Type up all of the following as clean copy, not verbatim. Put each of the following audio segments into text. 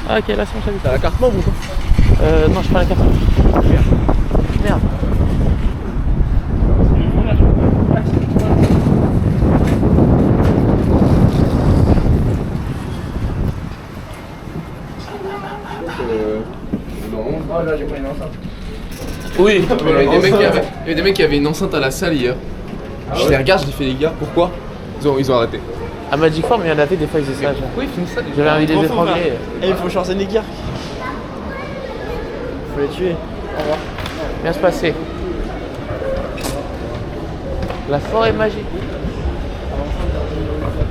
Ah ok, là c'est bon, j'habite. T'as la carte membre ou quoi? Non, je prends la carte. Merde. Non, là j'ai pas une enceinte. Oui. Il y avait des mecs qui avaient une enceinte à la salle hier. Je les regarde, je les fais les gars, pourquoi ils ont arrêté. À Magic Form, il y en avait des fois, ils faisaient ça. Genre. Oui, ils finissent ça. J'avais envie de les étrangler. Eh, il faut chancer les gars. Faut les tuer. Au revoir. Bien se passer. La forêt magique.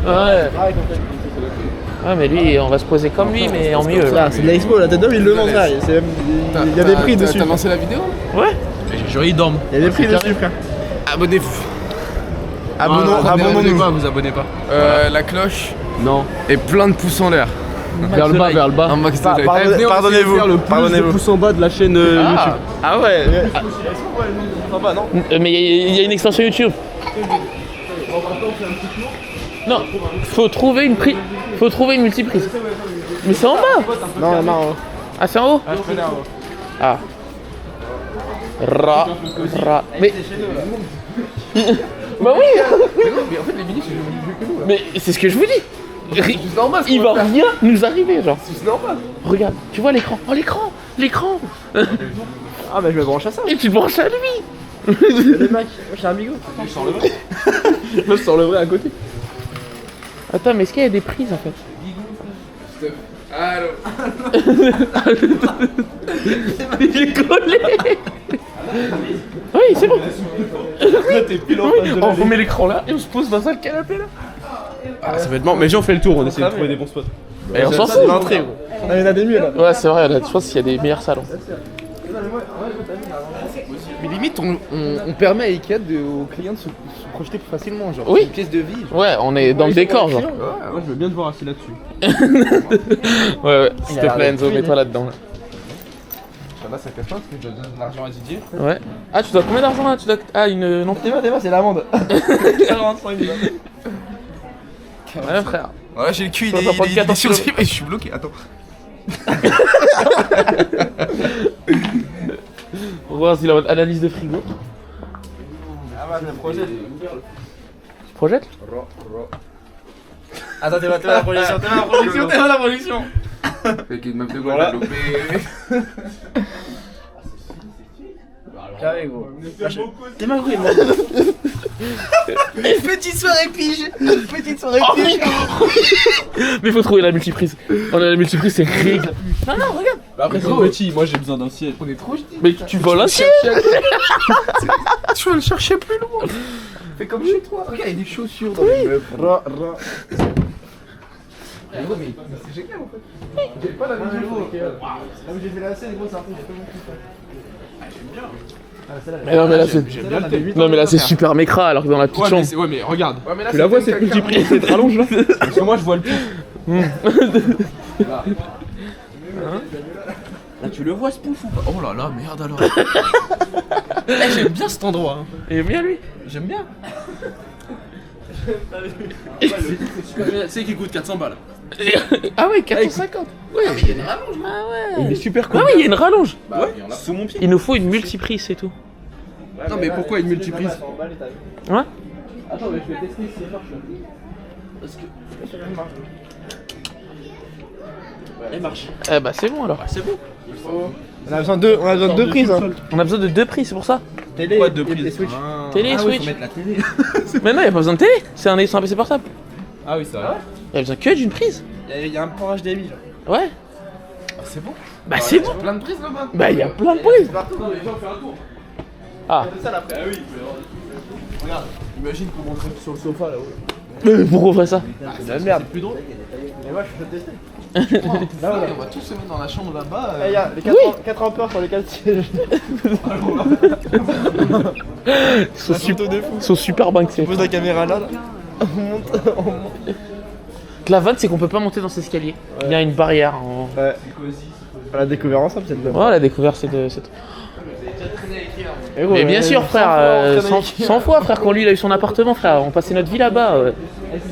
Ouais. Ouais, mais lui, on va se poser comme lui, mais en mieux. Là, c'est de l'expo, la tête d'homme, il le vend frère. Il y a des prix dessus. T'as lancé la vidéo? Ouais. J'ai ils dorment. Il y a des prix dessus, frère. Abonnez-vous. Abonnons-nous. Vous abonnez pas. La cloche. Non. Et plein de pouces en l'air. Vers le bas, vers le bas. Un max de like. Pardonnez-vous. Faire le plus de Pardonnez-vous. pouces en bas de la chaîne YouTube. Ah ouais. Sympa, non? Mais il y a une extension YouTube. Non, faut trouver une prise. Faut trouver une multiprise. Mais c'est en bas. Non, non. Ah, c'est en haut. Ah, je connais un haut. Ah. Mais. Bah oui. Mais en fait, les mini, c'est mieux que nous. Mais c'est ce que je vous dis. C'est normal. Il va rien nous arriver, genre. C'est normal. Regarde, tu vois l'écran. Oh, l'écran. Ah, bah je me branche à ça. Et tu te branches à lui. Les mecs, moi je suis un amigo. Je sors le vrai. Moi, je sors le vrai à côté. Attends, mais est-ce qu'il y a des prises en fait? Allô. Il est collé. Oui, c'est bon. On remet l'écran là et on se pose dans un canapé là. Ah, ça va être mort. Mais j'ai fait le tour, on essaie de trouver des bons spots. Et on s'en fout. L'entrée, gros. Ah, il y en a des mieux là. Ouais, c'est vrai, là, je pense qu'il y a des meilleurs salons. Mais limite, on permet à Ikea aux clients de se projeter plus facilement. Genre, Oui. une pièce de vie. Genre. Ouais, on est dans le décor, genre. Moi, je veux bien te voir assis là-dessus. Ouais, s'il te plaît, Enzo, mets-toi là-dedans. Là. Là, ça casse pas parce que je donne de l'argent à Didier. Ouais. Ah, tu dois combien d'argent là? Tu dois. Ah, une. Non. T'es pas, c'est l'amende. 45 000. Ouais, frère. Voilà, j'ai le cul, Toi, t'en prends 14 sur kilos. je suis bloqué. Attends. On va voir s'il a votre analyse de frigo. Ah, bah, je me projette. Tu projettes? Attends, t'es pas la projection, t'es pas la projection. Avec une meuf de gauche, j'ai loupé. Carré, gros. T'es mal gros, Petite soirée pige. Petite soirée pige. Mais faut trouver la multiprise. On a la multiprise, c'est règle. Non, non, regarde. Bah après, c'est petit, moi j'ai besoin d'un siège. On est trop jetés. Mais tu voles un siège. Tu vas le chercher plus loin. Fais comme chez toi. Regarde, il y a des chaussures dans les meubles. Mais gros, mais c'est génial en fait. J'ai pas la vision. J'ai fait la scène, gros, c'est un peu mon kiff. Ah, j'aime bien. Mais non, mais là, c'est. Non, mais là, c'est super mécra alors que dans la petite chambre. Ouais, mais regarde. Ouais, mais là, Tu la vois cette multiprise, cette rallonge là? Parce que moi je vois le pouf. Là tu le vois ce pouf ou pas? Oh là là, merde alors. Eh, j'aime bien cet endroit. Hein. Il aime bien lui. J'aime bien. C'est sais qui coûte 400 balles. Ah ouais, 450. Ouais. mais il y a des rallonges. Ah ouais. Il est super Ah cool. ouais, il y a une rallonge. Bah, il y en a. Sous mon pied. Il nous faut une multiprise, c'est tout. Non, mais pourquoi une multiprise? Ouais. Attends, mais je vais tester si ça marche là. Parce que. Elle marche. Eh bah, c'est bon alors. C'est bon. On a besoin de deux prises. Hein. On a besoin de deux prises, c'est pour ça. Télé Quoi de et prise? Switch. Télé, Ah oui, Switch. faut mettre la télé. Mais non, il a pas besoin de télé. C'est un PC portable. Ah oui, c'est vrai. Il a besoin que d'une prise. Il y a un port HDMI genre. Ouais. Ah, c'est bon. Bah, c'est bon. Plein de prises là-bas. Bah, il y a plein de prises. Ah. C'est ça la prise. Regarde, imagine qu'on monte sur le sofa là-haut. Pourquoi on ferait ça? C'est de la merde. C'est plus drôle. Mais moi je peux tester. Là, on va tous se mettre dans la chambre là-bas. Il y a les 4 ampères sur les 4 sièges. Ils sont super banqués. On pose la caméra là. On monte. La vanne, c'est qu'on peut pas monter dans cet escalier. Il y a une barrière. En... Ouais. On l'a découvert ensemble cette meuf. Ouais, la découverte, c'est de. Et gros, Mais bien sûr, 100 frère. fois, 100 fois, frère, quand lui il a eu son appartement, frère. On passait notre vie là-bas.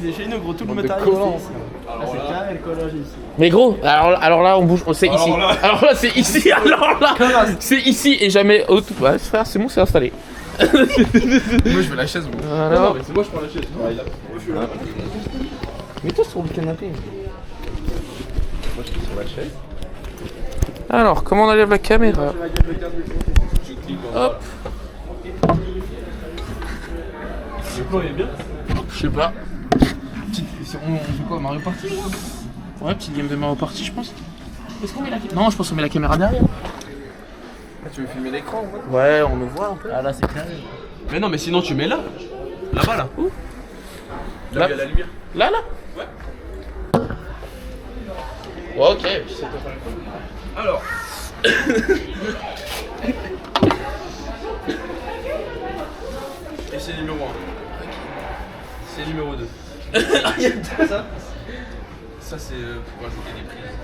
C'est chez nous, gros, tout le De matériel. collants. c'est- Ah, c'est carré le collage ici. Mais gros, alors là on bouge, c'est ici. Alors là c'est ici, alors là c'est ici et jamais autre. Ouais frère, c'est bon, c'est installé. Moi je veux la chaise, moi. Voilà. Non, mais c'est moi je prends la chaise. Ouais, là. Moi je suis là. Mets-toi sur le canapé. Moi je suis sur la chaise. Alors, comment on enlève la caméra? La gueule de 15 minutes. Hop. Le plan il est bien. Je sais pas. On fait quoi, Mario Party? Ouais, petite game de Mario Party, je pense. Est-ce qu'on met la caméra? Non, je pense qu'on met la caméra derrière. Ah, tu veux filmer l'écran, ouais? Ouais, on me voit un peu. Ah là, c'est carré. Mais non, mais sinon tu mets là. Là-bas, là. Où? Là où il y a la lumière. Là, là? Ouais. Ouais, ok. Alors. Et c'est numéro 1. C'est numéro 2. Ah, il y a deux ça. Ça c'est pour ajouter des prises.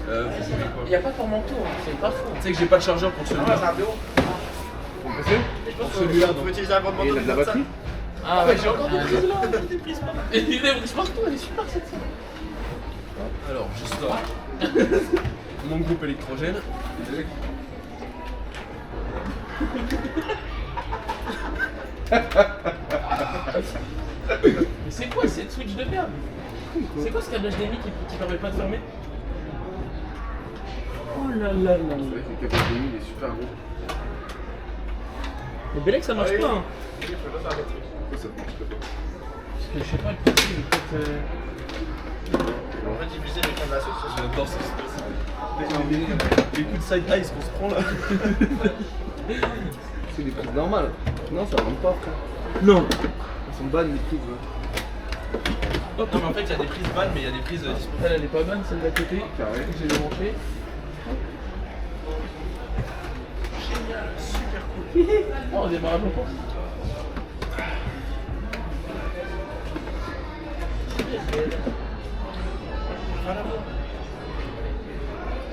Vous savez quoi? Y'a pas pour manteau, hein. C'est pas faux. Tu sais que j'ai pas de chargeur pour celui-là. Pour celui-là, on peut utiliser un compte Et il a de la batterie. Ah ouais, j'ai encore des prises là. Des prises partout. Et des prises partout, elle est super cette scène. Alors, je sors mon groupe électrogène. Mais c'est quoi cette switch de merde? C'est quoi ce câble HDMI qui permet pas de fermer? Oh là là là. C'est vrai que le câble HDMI il est super gros. Mais Belek ça marche pas hein. Pourquoi ça marche pas? Parce que je sais pas, le PC il est peut-être... On va diviser les fins de la sauce. J'adore ça. Les coups de side ice qu'on se prend là. C'est des prises normales. Non, ça rentre pas, frère. Non. Elles sont bonnes, les prises. Non, mais en fait, il y a des prises vannes, mais il y a des prises disponibles. Elle est pas bonne celle d'à côté. Carré. J'ai débranché. Génial, super cool. Oh, on démarre à longtemps. Voilà.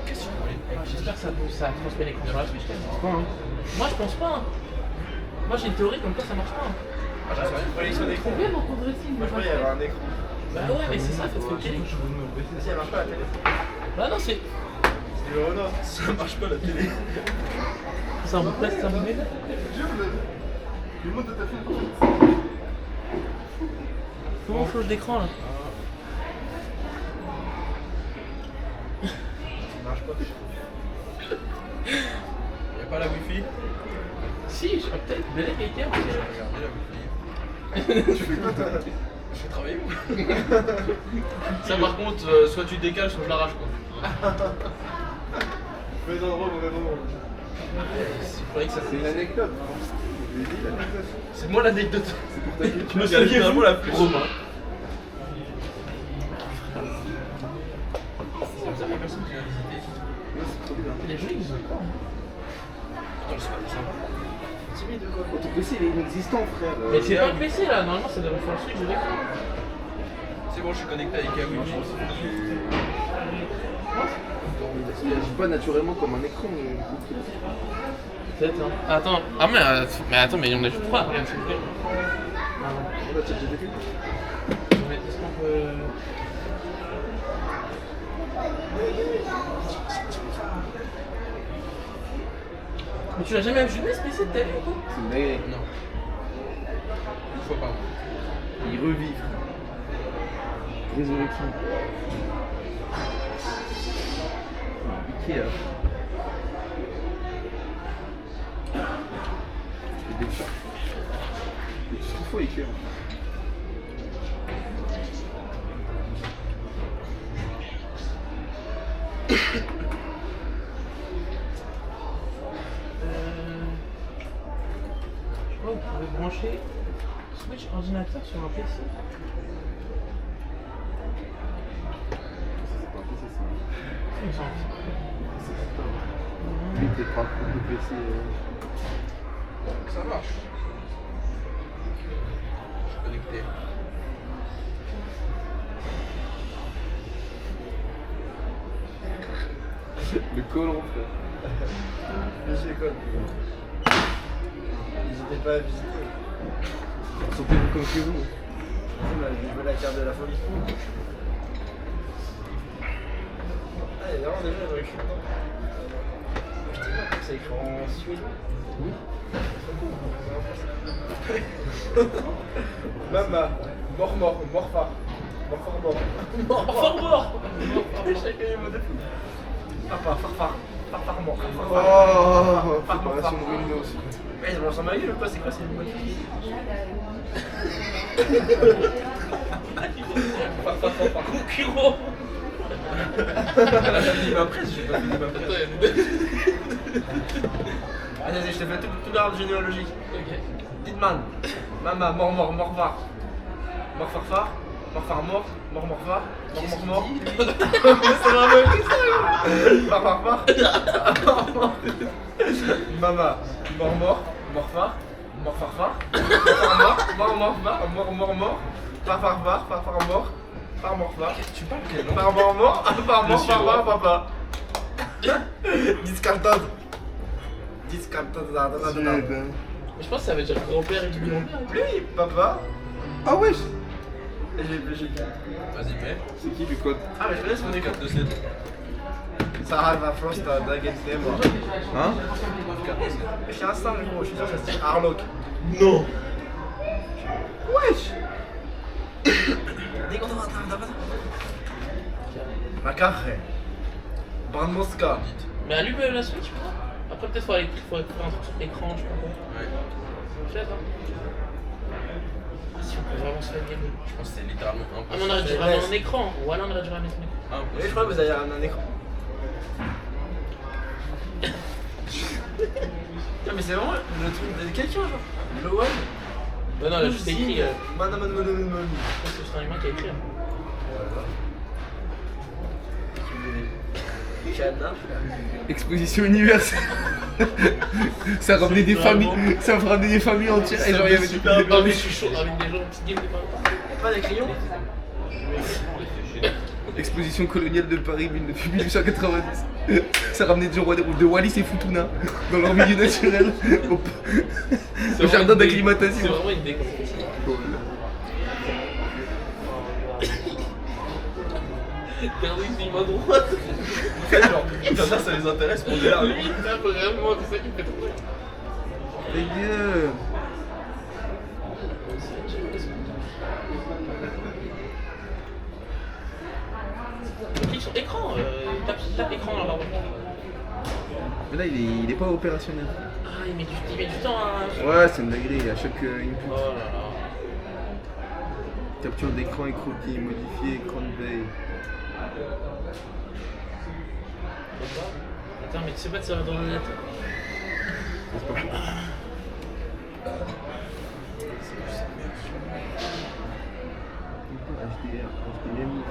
Qu'est-ce que tu voulais? J'espère que ça transmet l'écran sur la Switch quand même. Moi je pense pas. Hein. Moi j'ai une théorie comme quoi ça marche pas. Hein. Ah, j'en sais rien. Il fallait que ce soit un écran. Combien d'entendre le film? Moi, je croyais qu'il y avait un écran. Bah ouais, mais c'est ça, ça te fait une télé. Si elle marche pas la télé. Bah non, c'est. C'est le Renault. Ça marche pas la télé. C'est un bout de place, c'est un bout de métal. Le monde de ta fille. Comment on change d'écran là? Ça marche pas. Y'a pas la wifi? Si, je crois peut-être. Belek a été Regardez la wifi. Tu fais quoi toi? Je vais travailler ou? Ça par contre, soit tu décales, soit je l'arrache quoi. Mauvais endroit, mauvais moment. C'est vrai que ça C'est une anecdote. Je lui ai dit l'anecdote. C'est moi l'anecdote. C'est pour ta gueule. Tu me suis littéralement la plus. Romain. C'est trop bien. Les jeux ils ont quoi? Timide ou quoi? Ton PC il est inexistant frère. Mais c'est pas le PC là, normalement ça devrait faire le switch de l'écran. C'est bon, je suis connecté avec la wifi. Il agit pas naturellement comme un écran. Peut-être hein. Attends, ah mais attends, mais on a juste 3, regarde, c'est le fait. On va checker des films. Mais est-ce qu'on peut... Mais tu l'as jamais allumé ce PC de ta vie ou quoi? C'est une dinguerie. Non. Une fois par mois. Il revit. Résurrection. Ikea. C'est des chats. C'est tout ce qu'il faut Ikea. Je crois que vous pouvez brancher Switch ordinateur sur un PC. Il me semble. Il était pas le PC. Ça marche. Je suis connecté. Le colon, frère. Monsieur Code. N'hésitez pas à visiter. Sentez-vous comme chez vous. Je veux la carte de la folie. Ah, il y a vraiment des gens avec écrit dedans. C'est écrit en suédois. Mama, mort, morfa. Mort. Chacun est mot de fou. Papa, farfar mort. Oh, préparation de Windows. Mais ils ressemblent à gueule ou pas? C'est quoi ces mots? Farfar. Concurrent. J'ai ma presse, j'ai pas fini ma presse. Vas-y, je te fais tout l'arbre généalogique. Ok. Hitman, Mama, morvar. Morfarfar, morfar mort, mormorvar, mormormort. C'est vraiment écrit ça, Farfarfar. Mama, mormor, morfar, morfarfar, mormor, farfarfar, farfarmort, farmorfar. Tu parles quel nom? Farmormort, farmor, papa. Discartade. Je pense que ça veut dire grand-père et grand-père. Lui, papa. Ah wesh. J'ai Vas-y, mets. C'est qui le code? Ah, mais je connais son école. 4 de 7. Sarah va Frost d'Against Them. Hein? Je suis un star, gros, je suis sûr que ça se dit Harlock. Non. Wesh. Macarre. Brand Mosca. Mais allume la Switch, quoi. Après, peut-être faut aller faire un truc sur l'écran, je sais pas quoi. Ouais. Peut-être, hein. Ah, si on peut vraiment se faire gagner. Je pense que c'est littéralement Ah, mais impossible. on aurait dû ramener un écran. Ou alors on aurait dû ramener son écran. Oui, je crois que vous avez ramené un écran. Non, mais c'est vraiment le truc de quelqu'un, genre. Le one. Bah non, là, juste écrit. Madame. Je pense que c'est un humain qui a écrit. Hein. Canard. Exposition universelle. Ça ramenait des familles. Ça ramenait des familles entières. Et genre il y avait des Ah, mais je suis chaud avec des gens, petite game de parole. Pas des crayons. Exposition coloniale de Paris 1890. Ça ramenait des gens de Wallis et Futuna dans leur milieu naturel au jardin C'est d'acclimatation. vraiment une déco. Regardez ici, main droite. Genre, ça les intéresse pour dire. Oui, putain, vraiment, c'est ça qui me fait trop rire. Dégueu. Clique sur écran, tape écran dans la barre. Mais là il est pas opérationnel. Ah, il met du temps à. Ouais, c'est une dinguerie à chaque input. Oh là là. Capture d'écran et croquis, modifier écran de veille. Attends, mais tu sais pas que ça va dans l'ordinateur. HDMI.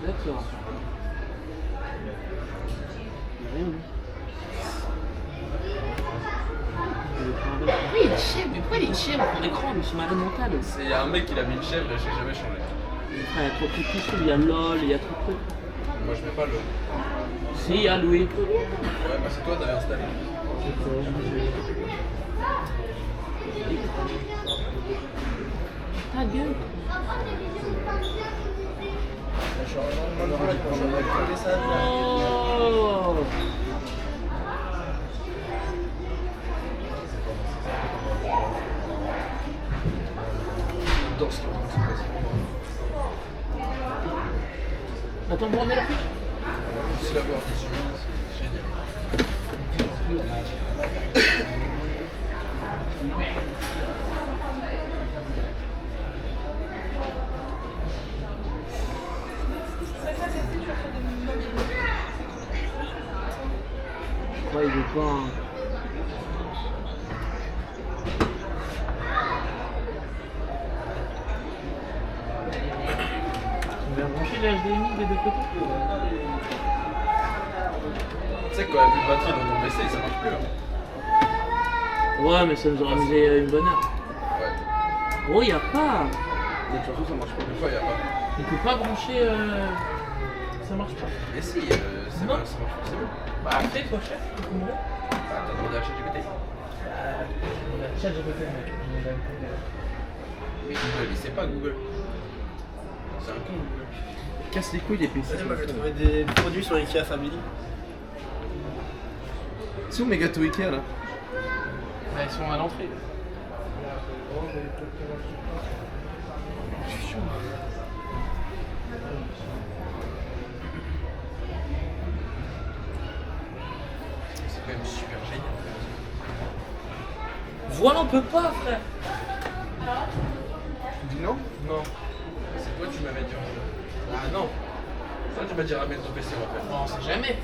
D'accord. Pourquoi il y a une chèvre? Mais pourquoi il y a une chèvre pour l'écran? Mais c'est malade mental. Il y a un mec qui a mis une chèvre et j'ai jamais changé. Frère, il y a trop de trucs qui sont, il y a LOL, il y a trop de trucs. Moi je mets pas le. Si, il y a Louis. Ouais, bah c'est toi, t'avais installé. Ta gueule. Oh. Attends, vous remettez la fiche? C'est la voir. Ouais, il veut pas. Hein. les HDMI des deux côtés. Tu sais, quand il n'y a plus de batterie dans ton PC, ça marche plus. Hein. Ouais, mais ça nous aurait amusé une bonne heure. Ouais. Gros, y a pas. De toute façon, ça marche pas. Des fois, il n'y a pas. On peut pas brancher. Ça marche pas. Et si, c'est Non. bon, ça marche pas, c'est bon. Bah, après, toi, chef, tu comprends. T'as demandé à ChatGPT. Chat GPT, mec. Mais Google, il sait pas Google. C'est un con Google. Casse les couilles les PC. Moi j'ai trouvé des produits sur Ikea Family. C'est où mes gâteaux Ikea là? Bah, ils sont à l'entrée. C'est quand même super génial. Voilà, on peut pas, frère. Tu dis non? Non. C'est toi tu m'avais dit. Ah non. Toi tu m'as dit ramène ton PC en fait. Bon, on sait jamais.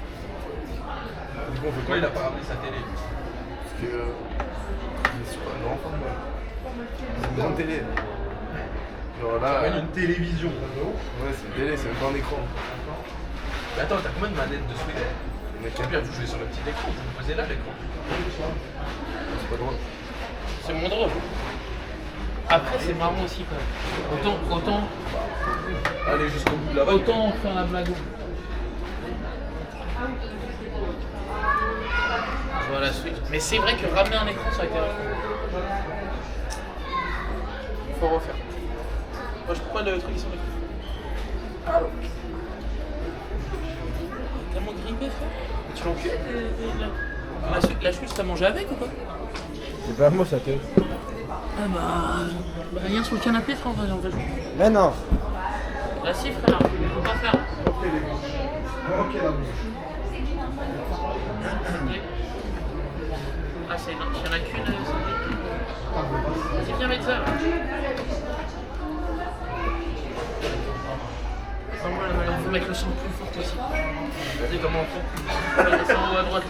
Du coup, pourquoi il a pas ramené sa télé? Parce que. C'est pas un enfant moi. C'est une grande télé. Genre là. Ramène une télévision. Ouais, c'est une télé, c'est même pas un écran. Mais attends, t'as combien de manettes de Switch? Le mec, Au pire, vous jouez sur le petit écran, vous vous posez là l'écran. c'est pas drôle. C'est moins drôle. Après, c'est marrant aussi, quand même. Autant Allez jusqu'au bout de la vague. Autant faire la blague. Voilà, Switch. Mais c'est vrai que ramener un écran, ça aurait été vachement. Faut refaire. Moi, je prends le truc qui sont l'écran. Tellement grippé, frère. Tu l'encules la Switch, t'as mangé avec ou quoi? C'est pas moi ça te. Ah bah rien sur le canapé, frère, en fait. Mais non. Là si, frère, faut pas faire. Ah, il y en a qu'une, c'est bien mettre ça. Il faut mettre le son plus fort aussi. Vas-y, comment on fait? C'est en haut à droite.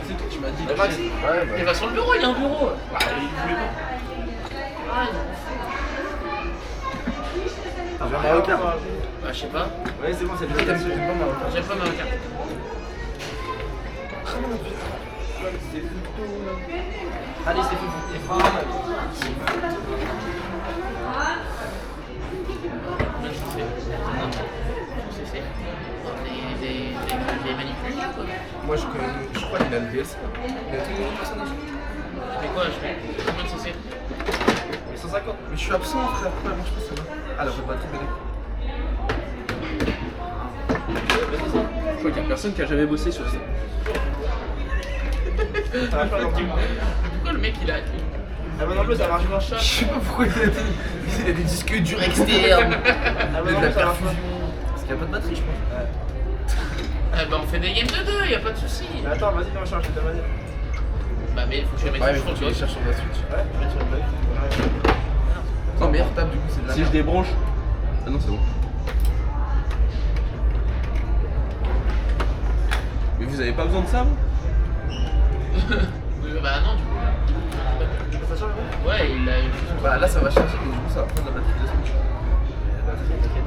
C'est toi, tu m'as dit. Maxi? Ouais, bah. Il va sur le bureau, il y a un bureau. Bah, il voulait pas. Ah, T'as un marocain? bah, je sais pas. Ouais, c'est bon, c'est le jeu. J'aime pas marocain. J'aime pas marocain. Allez, c'est fou. Des manipulations quoi. Moi je crois qu'il a le DLC. Il a tout le personnage. Mais quoi, je fais combien de CC? 150. Mais je suis absent frère, pourquoi elle marche pas celle-là? Ah, la batterie de Je crois qu'il y a personne qui a jamais bossé sur ça. Pourquoi le mec il a. Ah bah non plus ça marche pas. Je sais pas pourquoi il a des disques durs externes. Ah bah De non la ça marche pas. perfusion. Parce qu'il n'y a pas de batterie je pense. Ah bah on fait des games de deux, y'a pas de soucis. Mais attends, vas-y, viens, charge, je vais te manière. Bah mais faut que je le mette Ouais, mais sur faut le que tu les cherches sur la Switch. Ouais, je vais te sur le bug. Non, meilleur table du coup, c'est de la Si merde. je débranche. Ah non, c'est bon. Mais vous avez pas besoin de ça, vous? Bah non, du coup. Ça change, ouais. Ouais, il a une chose. Bah là ça va charger, mais du coup ça va prendre la batterie de la Switch. La batterie, t'inquiète.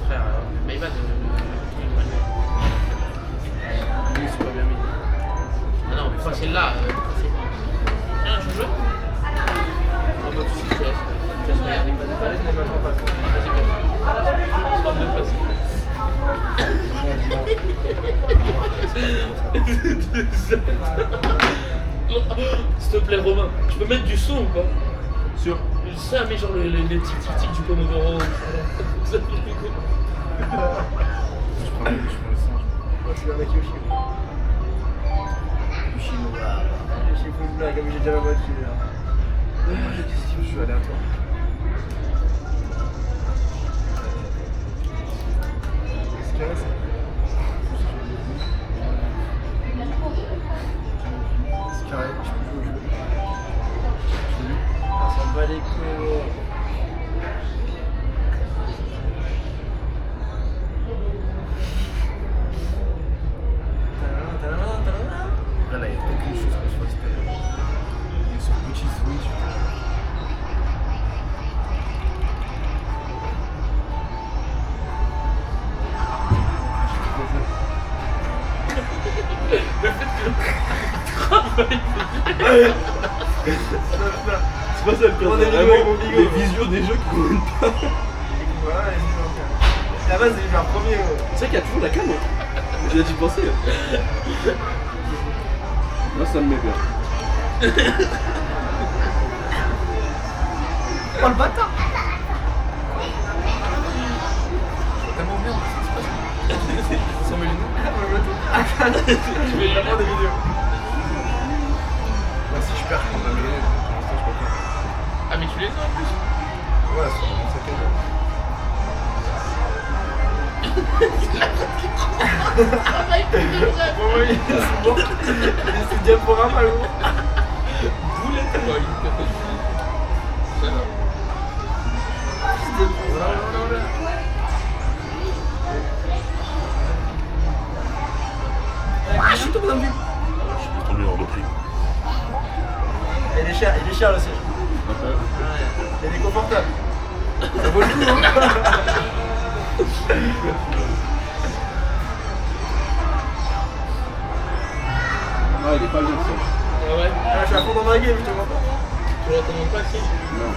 Frère, mais va de. Oui, c'est pas bien mis. Ah non, mais pas celle-là. Tiens, je joue. Oh bah tu sais, je te laisse regarder. Allez, je les mets en face. Histoire de passer. S'il te plaît Romain, tu peux mettre du son ou pas? Sûr. Ça, mais genre les petits tic du Pomodoro. Ça fait cool. Je prends le sang. Moi, c'est avec Yoshi. Yoshi Nova. Yoshi full blague, comme j'ai déjà la voiture. Je suis aléatoire. C'est carré, ça. C'est carré, je peux jouer au jeu. On s'en bat les couilles. Là, il y a aucune chose qu'on se fasse. C'est pas ça le pire, On c'est est vraiment avec mon bigot. les visuals des jeux qui conviennent pas. Voilà, la base, j'ai vu un premier. Tu sais qu'il y a toujours la cam, hein. J'ai dû penser. Moi, ça me met bien. Oh le bâtard! Tellement bien, sans me lunettes. Tu veux vraiment des vidéos? Moi, si je perds, je prends mes lunettes. Ah, mais tu les as en plus. Ouais, c'est mon sac à dos. Bon, oui, c'est bon. C'est diaporama, le gros. Boulette, quoi. Ça va. Ah, je suis tombé dans le vide. Je suis tombé hors de prix. Il est cher le siège. Il est confortable. Ça vaut le coup, hein. Ah, il est pas bien ça. Ah ouais. Ah, je suis à fond dans ma game, je te vois pas. Tu recommandes pas, si? Non.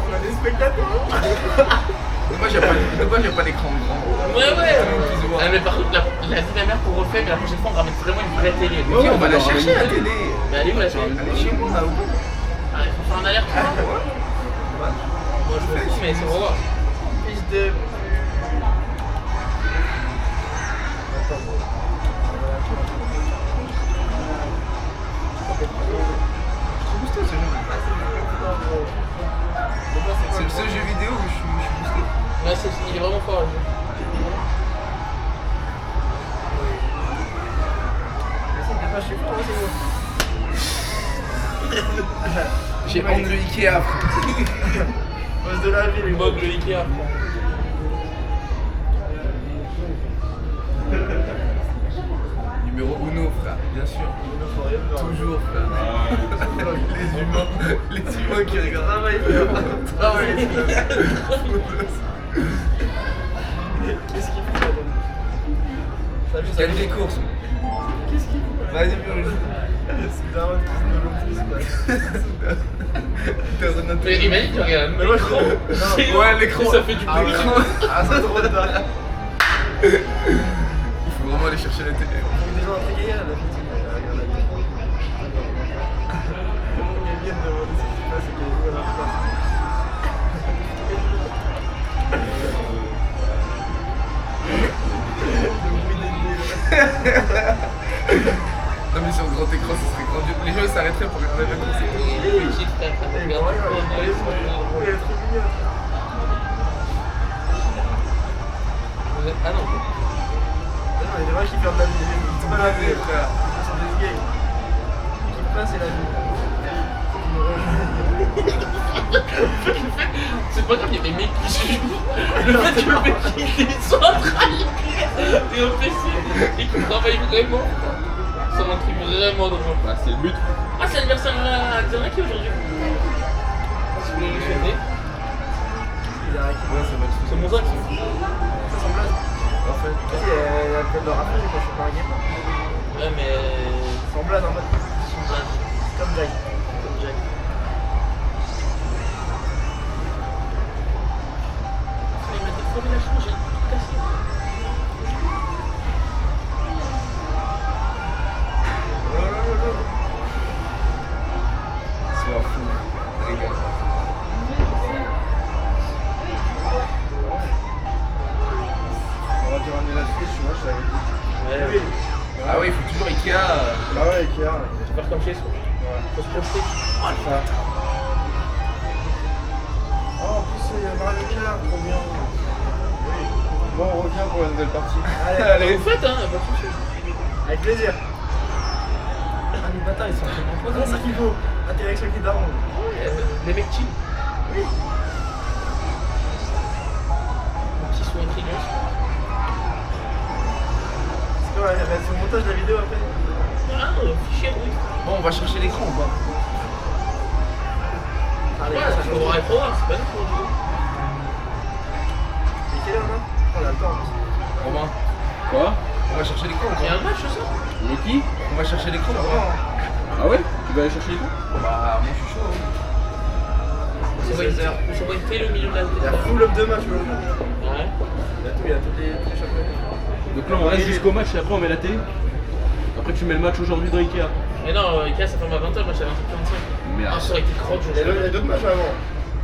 On a des spectateurs. Dommage, il n'y a pas d'écran grand. Ouais, ouais. Plus ou moins. Ah, mais par contre, la vie de la mère qu'on refait, mais la prochaine fois, on ramène vraiment une vraie télé. Ok, on va la chercher la télé. Mais allez, où la télé? Elle est chez moi, là, au bout. Ah, il faut faire un alerte. Moi, je m'en fous, mais c'est pour voir. Fils de. C'est le seul jeu vidéo où je suis boosté. Ouais, il est vraiment fort, le jeu. J'ai honte de Ikea, frère. Boss de la ville, Mog le Ikea. Numéro uno, frère, bien sûr. Toujours, frère. Les humains qui regardent. Travail. Qu'est-ce qu'il fait? Gagne des courses. Qu'est-ce qu'il fait? Vas-y, viens, c'est Darwin qui se donne en plus. Mais imagine, tu regardes l'écran. Ouais, l'écran. Ça fait du bruit. Ah, c'est trop tard. Il faut vraiment aller chercher la télé. Il faut des gens intrigués là. Non mais sur le grand écran ce serait grandiose. Les gens s'arrêteraient pour regarder la course. Petit frère, ça fait regarder. Ah non. Il y a des gens qui perdent la vie. Ils sont pas la vie, frère. Ils sont des gays. Qui passent et la vie. C'est pas grave, il y a des mecs qui jouent. Le fait que le mec il est centralisé et au PC et qu'il travaille vraiment, ça rend un truc vraiment drôle. Bah, c'est le but. Ah, c'est l'anniversaire à Xanaki aujourd'hui. Si vous voulez le fêter, Ouais, ça va être c'est mon sac. ça semble là. Parfait. Vas-y, elle a peut-être leur rappel quand je suis pas un game. Ouais, mais. Sans blague en mode. Comme Jack. Comme Jack. Il m'a déformé la chose, j'ai tout cassé. C'est un fou. Régal. On va dire un élastique, tu vois, je l'avais dit. Ouais, Ah oui, il faut toujours Ikea. Ah ouais, Ikea. faut faire comme chez soi. Faut se projeter. Oh, en plus, il y a Mario Kart, trop bien. Bon, on revient pour la nouvelle partie. Allez, Vous faites, hein, pas de soucis. avec plaisir. Ah, les bâtards, ils sont vraiment ça qu'il faut. Interaction avec les darons. Les mecs chill. Oui. Un petit soin intriguant. C'est quoi, elle va être sur le montage de la vidéo après? Ah, fichier bruit. Bon, on va chercher l'écran ou pas? Ouais, ça je l'aurai trop voir, c'est pas nous pour jouer. Et quelle heure là? Oh, on a le temps en plus. Quoi? On va chercher l'écran Il y a encore. un match ce soir? Mais qui? On va chercher l'écran encore. Ah ouais? Tu vas aller chercher les cons? Bah, moi je suis chaud. On se voit une télé au milieu de la Il y a full up de match aujourd'hui. Ouais. Il y a tous les championnats. Donc là on reste jusqu'au match et après on met la télé. Après tu mets le match aujourd'hui dans Ikea. Mais non, Ikea ça ferme à 20h, moi c'est à 20h45. Mais Ah, ça aurait été croque, Il y a d'autres matchs avant.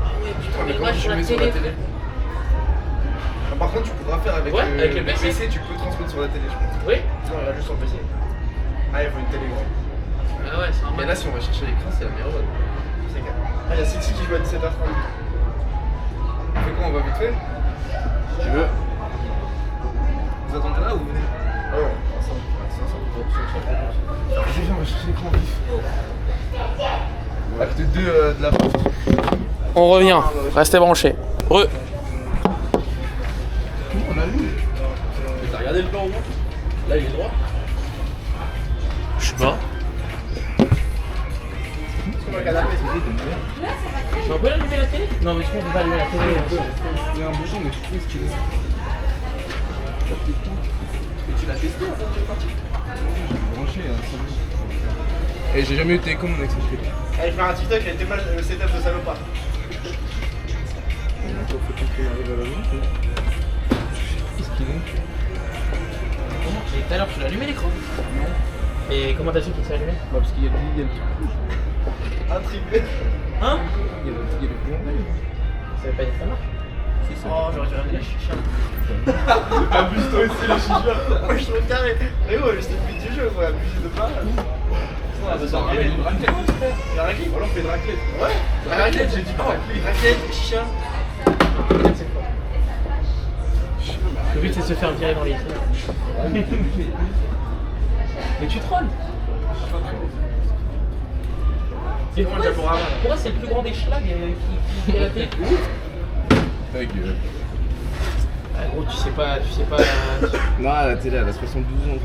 Ah ouais, putain, mais le Comment match tu sur la mets sur la télé. télé? Par contre, tu pourras faire avec, Ouais, avec le PC. tu peux transmettre sur la télé, je pense. Oui. Non, il y a juste sur le PC. Ah, il faut une télé grande. Ah ouais, c'est un Mais match. là, si on va chercher l'écran, c'est la meilleure bonne. C'est clair. Ah, il y a City qui joue à 17h30. On fait quoi? On va vite fait? Si tu veux. Vous attendez là ou vous venez? Ah ouais, ensemble. Déjà, on va chercher l'écran vif. Acte 2 de la porte. On revient, restez branchés. On a vu. Mais t'as regardé le plan au moins? Là il est droit. Je sais pas. On va regarder. Mais on peut allumer la télé? Non, mais je pense qu'on peut pas allumer la télé. Il y a un bouchon, mais tu peux ce qu'il est. Mais tu l'as testé avant de partir? Branché, hein, et j'ai jamais eu de télécommande avec ce truc. Allez, faire un TikTok, il était mal le setup de salopard. Qu'est-ce qu'il est? Comment? Et tout à l'heure, tu l'as allumé l'écran? Non. Et comment t'as su qu'il s'est allumé? Bah, parce qu'il y a le truc rouge. Un triplé. Hein? Il y a le bouillon. Ça veut pas dire que ça marche. Oh, j'aurais dû ramener la chicha. Abuse-toi aussi, la chicha. Moi, je trouve carré. Mais ouais, c'est le but du jeu, faut abuser de pas. Ah, bah, ça va, il y a une raclette. Il y a raclette. Voilà, on fait une raclette. Ouais, La raclette, j'ai dit pas raclette. raclette, chicha. Le but c'est de se faire virer dans les Mais tu trolles. C'est comment déjà pour avant? Pourquoi c'est le plus grand des schlags qui fait la télé? Ta gueule. Ah gros, tu sais pas. Non, la télé, elle a 72 ans.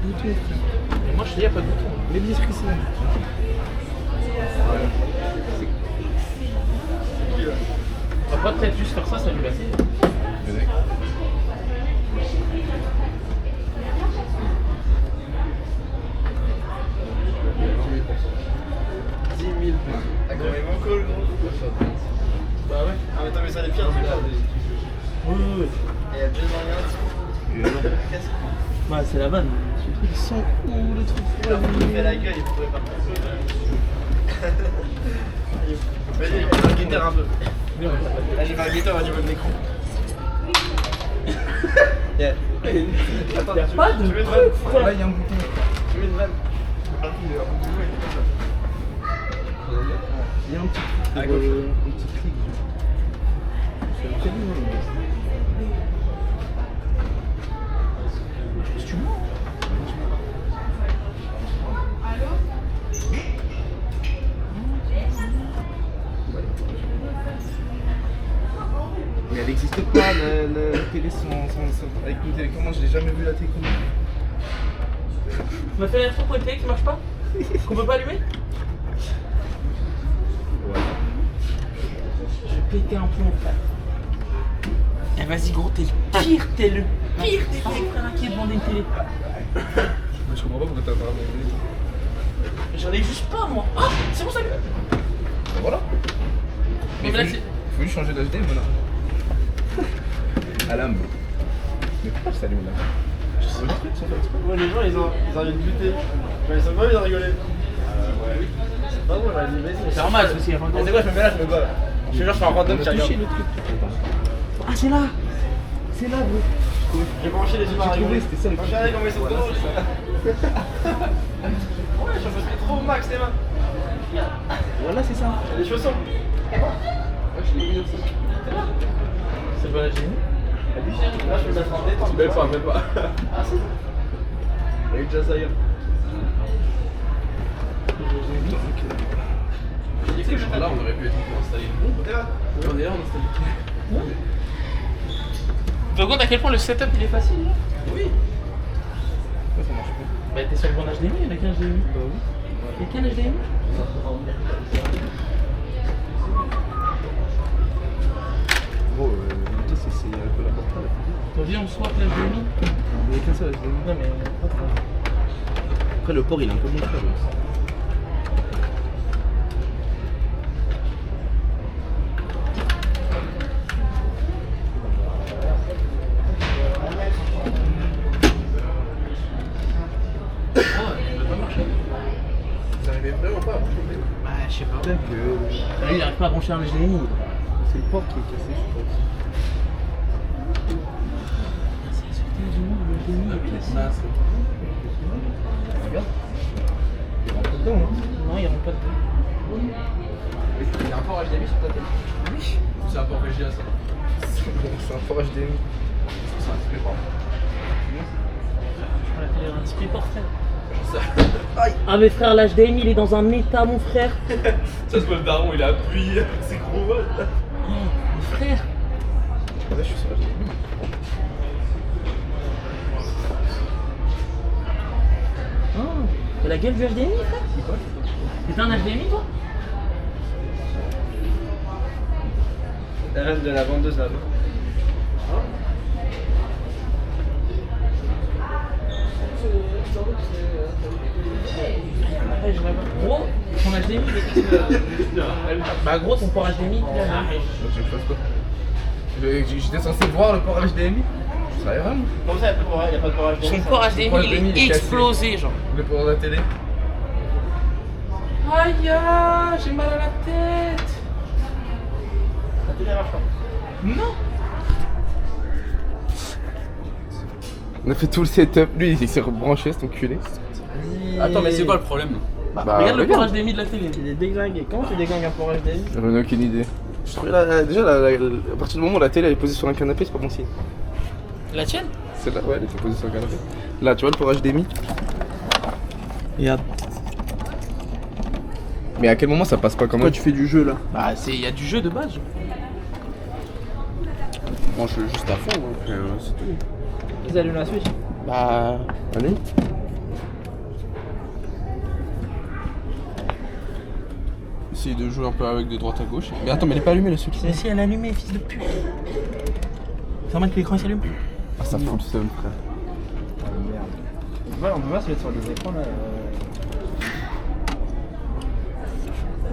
Mais moi je te dis, y'a pas de bouton. Les billets c'est On va pas peut-être juste faire ça, ça lui la télé. T'as quand même un call, gros. Bah ouais. Ah, mais attends, mais ça, les pires, c'est là. Oui. Et il y a Jason Ryan. Bah c'est la vanne. Ce truc sans où le truc. Il fait la gueule, il pourrait pas. Vas-y, il va guetter un peu. Là, j'ai fait un guetter au niveau de l'écran. Yeah. Attends, Y'a pas de tu veux une truc, vanne? frère. Là, il y a un bouton. Tu veux une vanne? Il y a un petit truc. À gauche. Un petit clic. C'est un très bien. Mais elle n'existe pas, la télé avec une télécommande. Je l'ai jamais vu la télécommande. Tu m'as fait l'info pour une télé qui marche pas? Qu'on peut pas allumer? Je vais péter un plomb, frère. Eh vas-y gros, t'es le pire, des frères qui est devant une télé. Mais je comprends pas pourquoi t'as pas ramené. J'en ai juste pas moi. Ah, c'est bon ça. Voilà. Mais Mais là, il faut juste changer d'HD maintenant. À l'âme. Mais pourquoi ça allume là? Ouais, les gens, ils ont envie de buter. Genre, ils sont pas envie de rigoler. Ouais. C'est pas bon, j'aurais dit, vas-y. C'est normal, parce qu'il y a pas C'est quoi, je me mets là, je me bats là. Je te jure, je fais un random qui regarde. le truc. Ah, c'est là. C'est là, gros. J'ai branché les humains à rigoler. C'était ça le truc. Regardez comment ils sont drôles. Ouais, j'en fais trop au max les mains. Voilà, c'est ça. J'ai des chaussons. Ouais, je l'ai vu aussi. C'est pas la génie. Là, je peux le mettre en détente. Même pas. Ah, si. Avec Jazair. J'ai dit que je Là, on aurait pu être installé une bombe. T'es là? On est là, on installe. Tu te rends compte à quel point le setup il est facile là? Oui. Pourquoi ça marche pas? Bah t'es sur le bon HDMI, il y a qu'un HDMI. Bah oui. Il y a qu'un HDMI. Gros, c'est un peu la portale. Viens on swap l'HDMI. Il y a qu'un seul HDMI. Non, mais. Après, le port il est un peu moins cher. Vous arrivez vraiment pas à brancher. Bah, je sais pas. Peut-être que. Lui, il arrive pas à brancher un HDMI. C'est le port qui est cassé, je pense. Regarde. Il rentre dedans, hein. Non, il rentre pas dedans. Il y a un port HDMI sur ta télé? Oui. C'est un port VGA ça. C'est un port HDMI. C'est un display port. Je prends la télé dans un display portable. Ah, mais frère, l'HDMI il est dans un état, mon frère. Ça se voit le daron, il a appuyé. C'est gros vol. Oh, mon frère. Là, je suis sur HDMI. Oh, t'as la gueule du HDMI, frère? C'est quoi? T'es un HDMI, toi? La reine de la vendeuse là-bas. Ouais, je vais voir. Gros, ton HDMI il est. Bah, gros, ton port HDMI, il est là. Je fasse quoi? J'étais censé voir le port HDMI? Ça va vraiment? Comme ça, il n'y a pas de port HDMI. Son port HDMI, il HDMI, est il est cassé. explosé, genre. Le port de la télé? Aïe, j'ai mal à la tête. La télé marche pas. Non. On a fait tout le setup. Lui, il s'est rebranché, cet enculé. Attends, mais c'est quoi le problème là? Bah, Regarde le port HDMI de la télé. Il est déglingué. Comment tu déglingues un port HDMI? J'en ai aucune idée. Je trouvais déjà, à partir du moment où la télé elle est posée sur un canapé, c'est pas bon signe. La tienne? Celle-là, ouais, elle était posée sur un canapé. Là, tu vois le port HDMI? Regarde. Mais à quel moment ça passe pas quand même? Tu fais du jeu là. Bah, il y a du jeu de base. Branche juste à fond, donc c'est tout. Ils allument la Switch. Bah. Allez. Essayer de jouer un peu avec de droite à gauche. Mais attends, mais elle est pas allumée la Switch. Mais si elle est allumée, fils de pute. C'est normal que l'écran il s'allume. Ah, ça fout le seum, frère. Ouais, on peut pas se mettre sur les écrans là.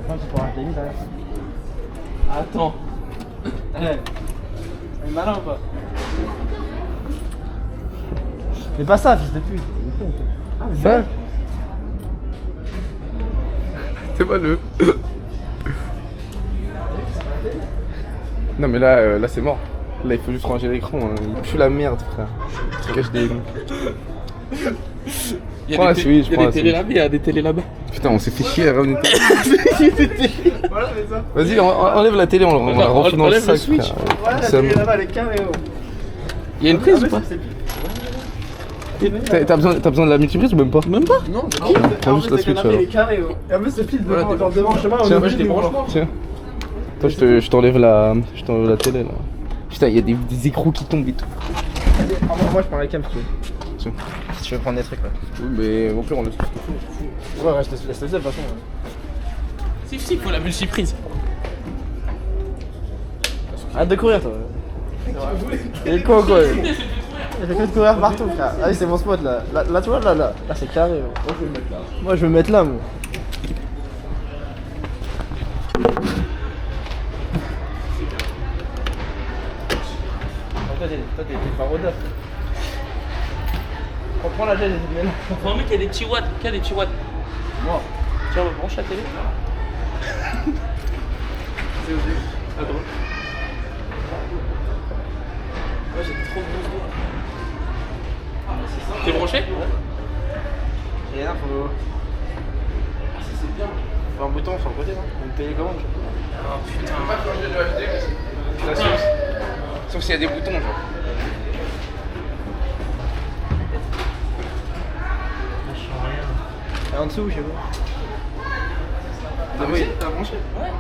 Enfin, tu pourras HDMI derrière. Attends. Ouais. C'est malin ou pas? Mais pas ça, fils de pute. Ça? C'est pas le. Non, mais là c'est mort. Là, il faut juste ranger l'écran. Hein. Il pue la merde, frère. Truc HDMI. Il y Prends a la des, Switch, il y a prends des la télés Switch. là-bas, il y a des télés là-bas. Putain, on s'est fait chier à revenir. Voilà, mais ça. Vas-y, enlève la télé, on la rentre dans le enlève le sac. Switch. frère. Voilà, la Ça télé me- là-bas, elle est carrée. Oh. Il y a une prise ou pas? T'as besoin de la multiprise ou même pas? Même pas. Non, Prends juste la Switch Il alors. est carré. Oh. Et en plus, c'est pile Voilà, devant, des genre devant chez moi. Tiens, on moi, est j'ai des branchements. Tiens. Toi, je t'enlève la télé là. Putain, il y a des écrous qui tombent et tout. Moi, je prends la cam si tu veux. Tiens. Si tu veux prendre des trucs, ouais. Oui, mais au pire, on laisse. Ouais, reste ça de toute façon. Si, il faut la multiprise. Arrête de courir, toi. Il est con, quoi. Il fait que de courir partout, frère. Ah oui, c'est mon spot là. Là, tu vois, là, c'est carré. Moi, je vais me mettre là, moi. Toi, t'es parodeur. Prends la chaise et tu te mets là. Faut un mec qui a des petits watts. Qui a des petits watts? Moi. Tiens, on va brancher la télé. C'est osé. Attends. Ouais, j'ai trop de bons doigts. T'es branché? Et là, faut. Ah, ça c'est bien. Faut un bouton sur le côté, non? Vous me payez comment? Oh putain. Sauf s'il y a des boutons, genre. Je sens rien. Et en dessous, je sais pas. Oui, t'as branché? Ouais.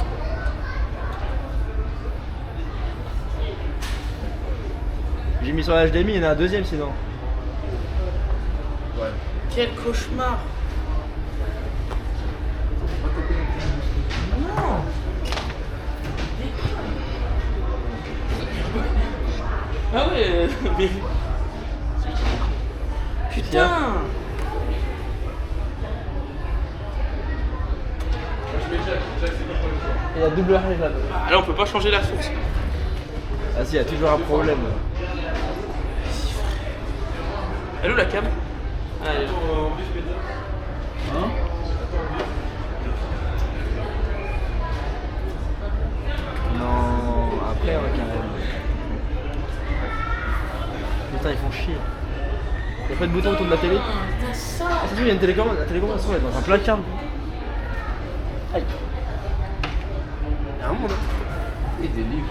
J'ai mis sur la HDMI, il y en a un deuxième sinon. Quel cauchemar. Non. Ah ouais, mais... qu'il y a? Il y a double règle là. Ah là, on peut pas changer la source. Ah si, il y a toujours un problème. Elle est où la cam? Ah, elle est là. Non, après on va carrément. Putain, ils font chier. Y'a pas de bouton autour de la télé? Ah, ça se trouve, il y a une télécommande. La télécommande, elle se trouve, elle est dans un placard. Aïe. Y'a un monde. Et des livres.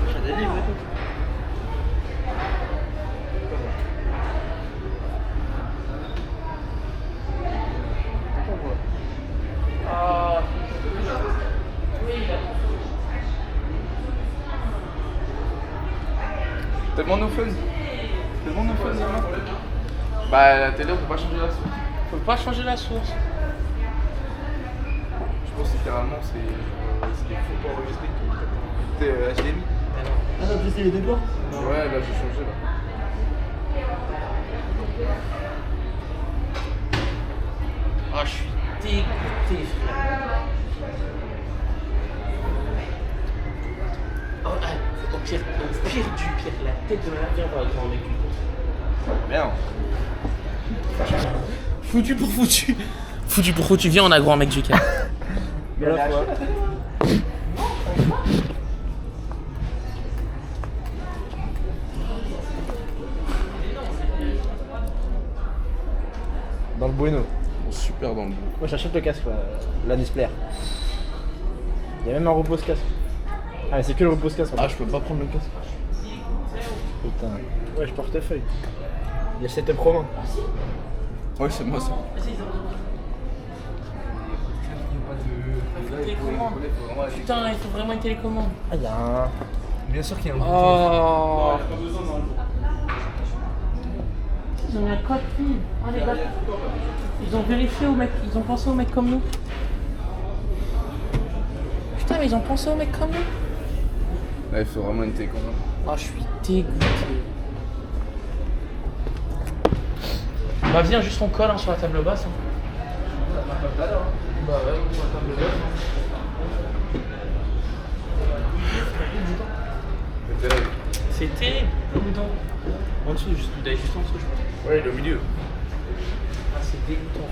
J'ai des livres et tout. Tellement no fun. Tellement no fun, vraiment. Bah, la télé, on peut pas changer la source. Faut pas changer la source. Je pense littéralement, c'est des faux pas enregistrés qui captent. HDMI. Ah non, tu sais les deux bords? Ouais, là, j'ai changé là. Ah, je suis dégoûté, frère. Oh, ah, au pire du pire, la tête de ma mère vient voir le grand mec. Merde. Foutu pour foutu. Foutu pour foutu, viens, on a grand mec du cas. À la fois. Dans le bueno. Super dans le bout. Moi j'achète le casque, la displayer. Il y a même un repose-casque. Ah mais c'est que le repose-casque. Ah, je peux pas prendre le casque. Putain. Ouais, je portefeuille. Il y a le setup romain. Ouais, c'est moi ça. Putain, il faut vraiment une télécommande. Ah, il y a un. Bien sûr qu'il y a un bouton. Oh. Ils ont mis un code fil. Oh les gars. Ils ont vérifié aux mecs, ils ont pensé aux mecs comme nous. Putain, mais ils ont pensé aux mecs comme nous. Là, il faut vraiment une télécommande. Oh, je suis dégoûté. Bah viens, juste on colle hein, sur la table basse. Hein. Bah ouais, sur la table basse. C'est terrible, le bouton. En dessous, juste, il est juste en dessous, je pense. Ouais, il est au milieu. Ah, c'est dégoûtant.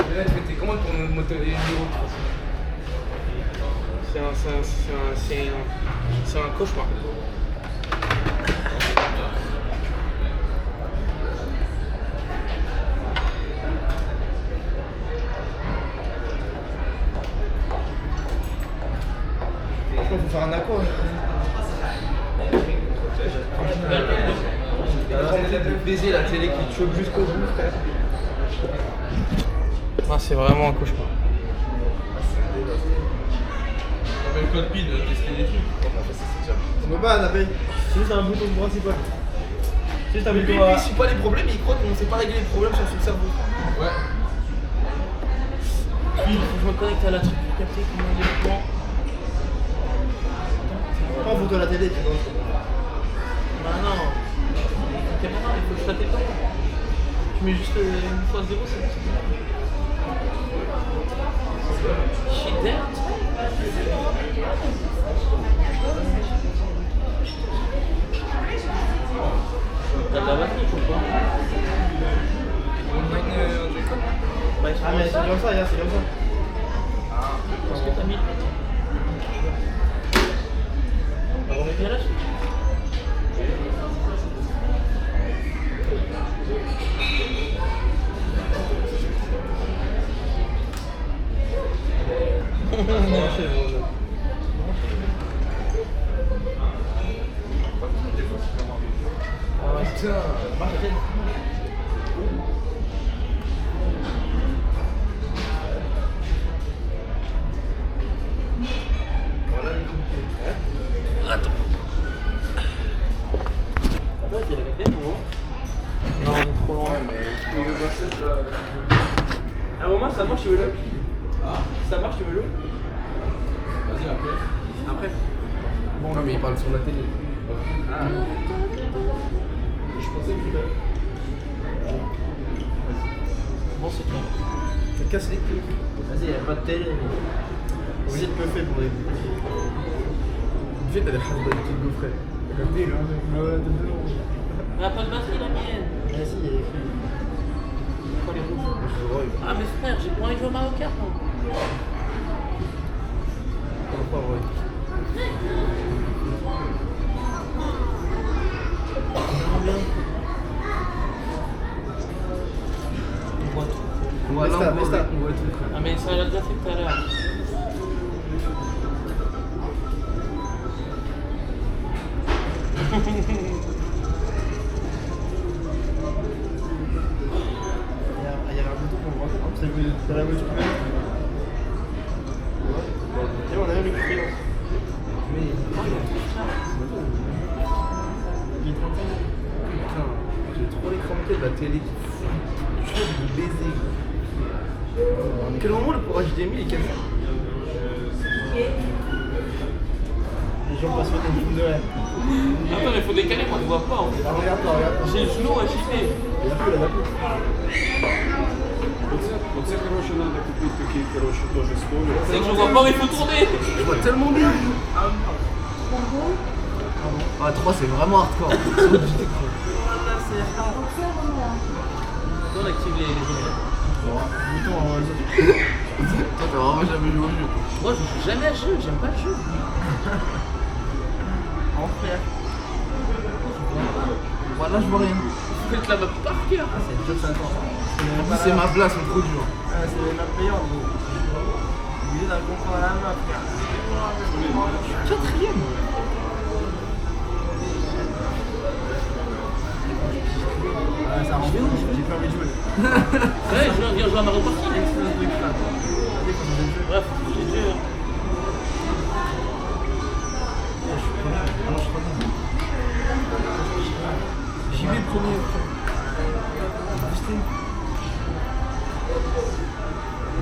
Mais là, tu fais tes commandes pour nous montrer les numéros. C'est un cauchemar. Franchement, faut faire un accord. Alors, c'est de baiser la télé qui te chope jusqu'au bout, frère. Ah, c'est vraiment un cauchemar. Le code PIN, tester les trucs. On peut pas, Nappel. C'est juste un bouton principal. C'est juste un Lui, bouton il à. suit pas les problèmes, il croit qu'on sait pas régler les problèmes sur son cerveau. Ouais. Puis, il faut que je me connecte à la truc pour capter comment il est le plan. Prends en photo la télé, tu vois. Bah non. Caméra, il faut que je fasse pas. Tu mets juste une fois 0, c'est bon. Shit dead. T'as de la batterie ou pas? Ah, mais c'est comme ça, regarde, c'est comme ça. Qu'est-ce que t'as mis? On va remettre là. Putain, Attends, il y a la tu veux jouer? Si ça marche, tu veux jouer? Vas-y, après. Après. Bon, non, mais il parle sur la télé. Ah. Je pensais que tu l'avais. Bon, c'est clair. Ça casse les couilles. Vas-y, y'a pas de télé. Vous êtes peu fait pour les. En fait, t'as des phrases de petits gaufrets. Comme des là, Elle a pas de batterie, la mienne. Ah si, il y a écrit. Quoi, les rouges? Ah, mais frère, j'ai pas envie de jouer au Mario Kart, moi. Pas vrai. On voit tout. Voilà, Mesta, Mesta. on voit tout. Ah, mais ça, elle a déjà fait tout à l'heure. Il y avait un bouton pour me rendre compte, c'est dans la voiture. Et on a même l'expérience. Mais. Putain, j'ai trop les crampés de la télé qui fout. Je trouve de baiser. À quel moment le pour HDMI est cassé? Les gens passent des films de rêve. Attends, mais faut décaler, moi, je vois pas. En fait. Ah, regarde-toi, regarde-toi. J'ai le genou à chiffrer. Il a plus, il a plus. Оце, короче, надо купить такие, короче, тоже столик. C'est que je vois pas où il faut tourner. Je vois tellement bien. Ah, 3 c'est vraiment hardcore. On active les objets. Bouton en Toi, t'as vraiment jamais joué au jeu. Moi, je joue jamais à ce jeu, j'aime pas le jeu. En frère. Voilà, je vois rien. Faites la map par cœur. Ah, c'est le jeu de 5 ans. En plus, c'est ma place, c'est trop dur. Ah, c'est les maps payantes, gros. Il est dans le concours à la map, frère. Quatrième. Ah, ça rend fou, j'ai pas envie de jouer. Ouais, je viens jouer à Mario Party. C'est un truc là. Regardez quand j'ai le jeu. Bref, j'ai le jeu. Ah, je suis premier. Ah non, je suis pas premier. J'y vais premier.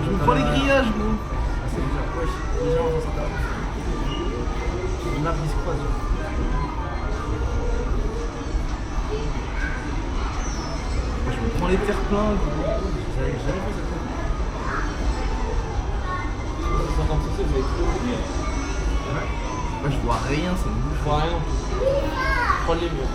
Je me prends les grillages, gros. Ah, c'est dur, wesh. Les gens vont s'en taper. Les maps ils se croisent. Je me prends les terre-pleins, gros. J'avais jamais fait ça. 56, vous avez tout oublié. Moi, je vois rien, c'est nul. Je vois rien. Prends les mieux.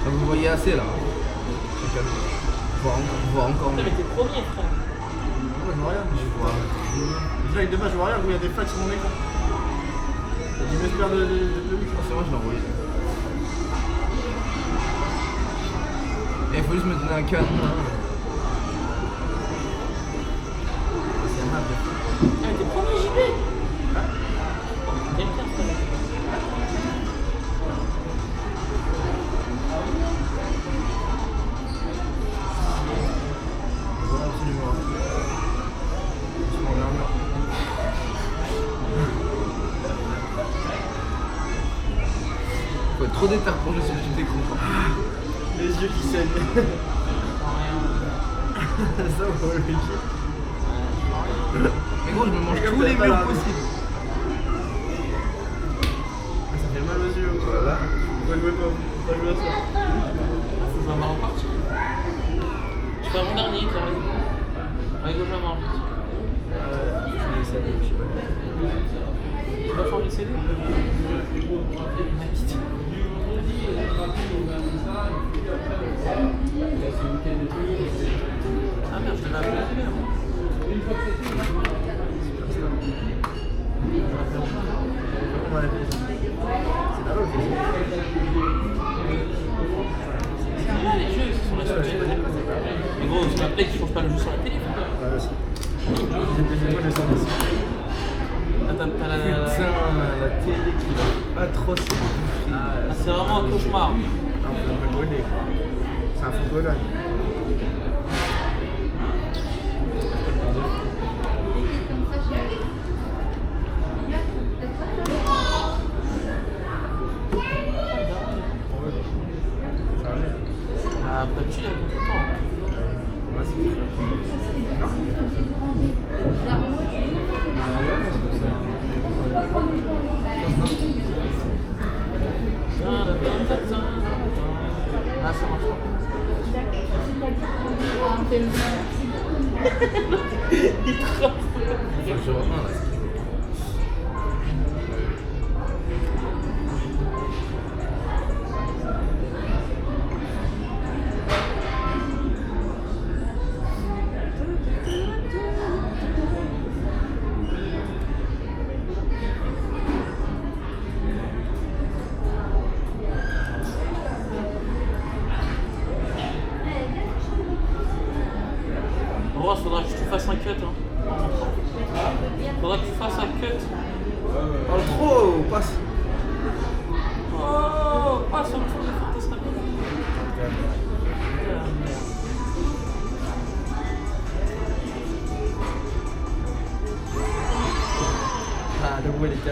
Ça, vous voyez assez là. Je vois encore Putain, mieux. mais t'es premier, frère. Moi je vois rien. Je vois. Déjà avec 2 matchs je vois rien, il y a des flags sur mon écran. J'ai même peur de lui. C'est moi, je l'ai envoyé. Il faut juste me donner un canon. C'est un map. Ah, mais t'es premier, JB. Quelqu'un, frère. Voilà, absolument. Je m'en vais en mur. Faut être trop déter pour jouer sur le petit écran. Les yeux qui saignent. Ça, on va le dire. Mais gros, je me mange tous les murs possibles. Ça fait mal aux yeux. Voilà. On va jouer pas. On va jouer à ça. Faut jouer à Mario Party. Je fais avant-dernier, t'as raison. Allez, go jouer à Mario Party. Je vais essayer, je sais pas. Tu vas changer le CD? Ah merde, je devais appeler la Comment on l'a fait? C'est pas l'autre. Les jeux, ils sont là sur le jeu. Mais gros, c'est la play qui change pas le jeu sur la télé. Ouais, aussi. Moi, je sens aussi. Attends, t'as la... Putain, la télé qui va atroce. Ah, c'est vraiment un cauchemar. Ah, on peut le brûler. C'est un footballeur.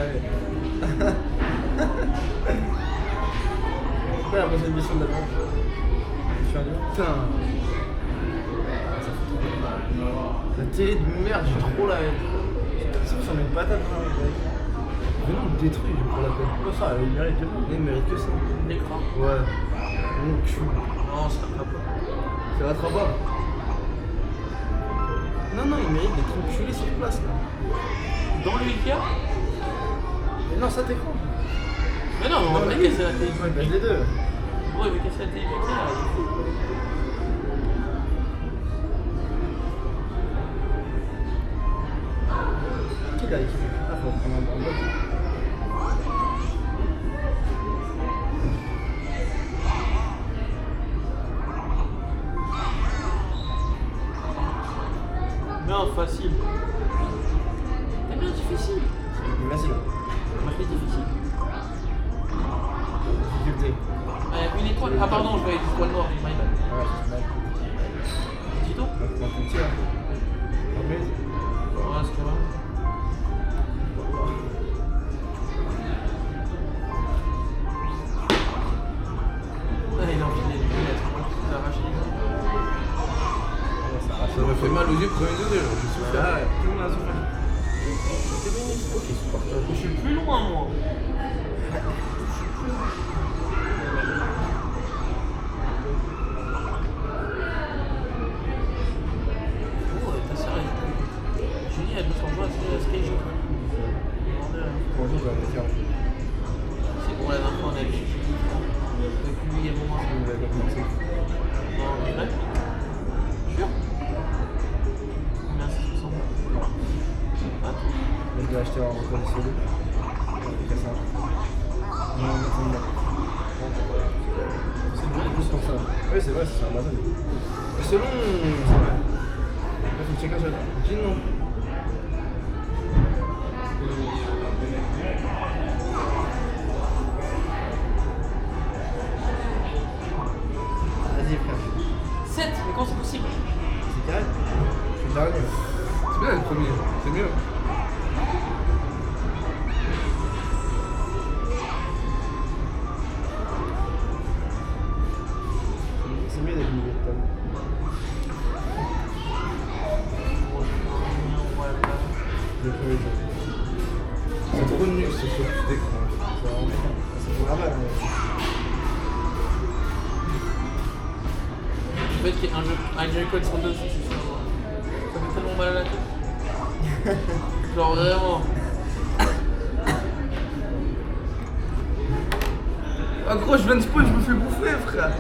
carré. C'est quoi la prochaine mission de la banque? Je suis un dieu. Putain. La télé de merde, j'ai trop la haine. Ça ressemble à une patate, hein, mec. Mais non, détruit, je prends la peine. Oh, ça, il mérite que ça. Il mérite que ça. L'écran. Ouais. Mon cul. Non, ça va pas. C'est rattrapable. Non, non, il mérite d'être enculé sur place là. Dans le Ikea? Mais non, ça t'es con. Mais non, on va pas casser la télé. Ouais, bah, les deux. Ouais, il veut casser la télé du Ikea. Qui l'a équipé? Ah, faut prendre un bloc. Non, facile. T'aimes bien difficile? Merci. Marqué difficile. Difficulté. Une étoile. Ah, pardon, je voyais l'étoile noire. My bad. Ouais, c'est mal. Tito? On peut tirer. Ok. Ouais, c'est pas mal. Ah, il a enfilé les lunettes. Il a arraché les lunettes. Ça m'a fait mal aux yeux premier degré, là. Je souffre. Ah ouais, tout le monde a souffert. Ok, c'est parti. Je suis plus loin, moi. Oh, t'as sérieux. Julie, elle veut s'en jouer à Sky Show. Bonjour, je vais me faire. C'est pour la dernière fois, on a vu. Depuis lui et moi. Vous l'avez pas commencé. Non, mais vrai? Sûr? Combien c'est 60? Ah, Mais je vais acheter en reconditionné. C'est ça. Non, non. C'est bien, juste pour ça. Oui, c'est vrai, c'est sur Amazon. Mais selon. C'est vrai. Là, faut checker ça. Dis non. Vas-y, frère. 7, mais quand c'est possible? C'est carré. Je suis le dernier. C'est bien le premier, c'est mieux. C'est mieux d'être milieu de table. Le premier jeu. C'est trop nul ce sur petit écran. C'est vraiment bien. C'est vraiment mal. Le fait qu'il y ait un Joy-Con sur deux, c'est sûr. Ça fait tellement mal à la tête. Genre vraiment. Ah gros, je viens de spawn, je me fais bouffer, frère.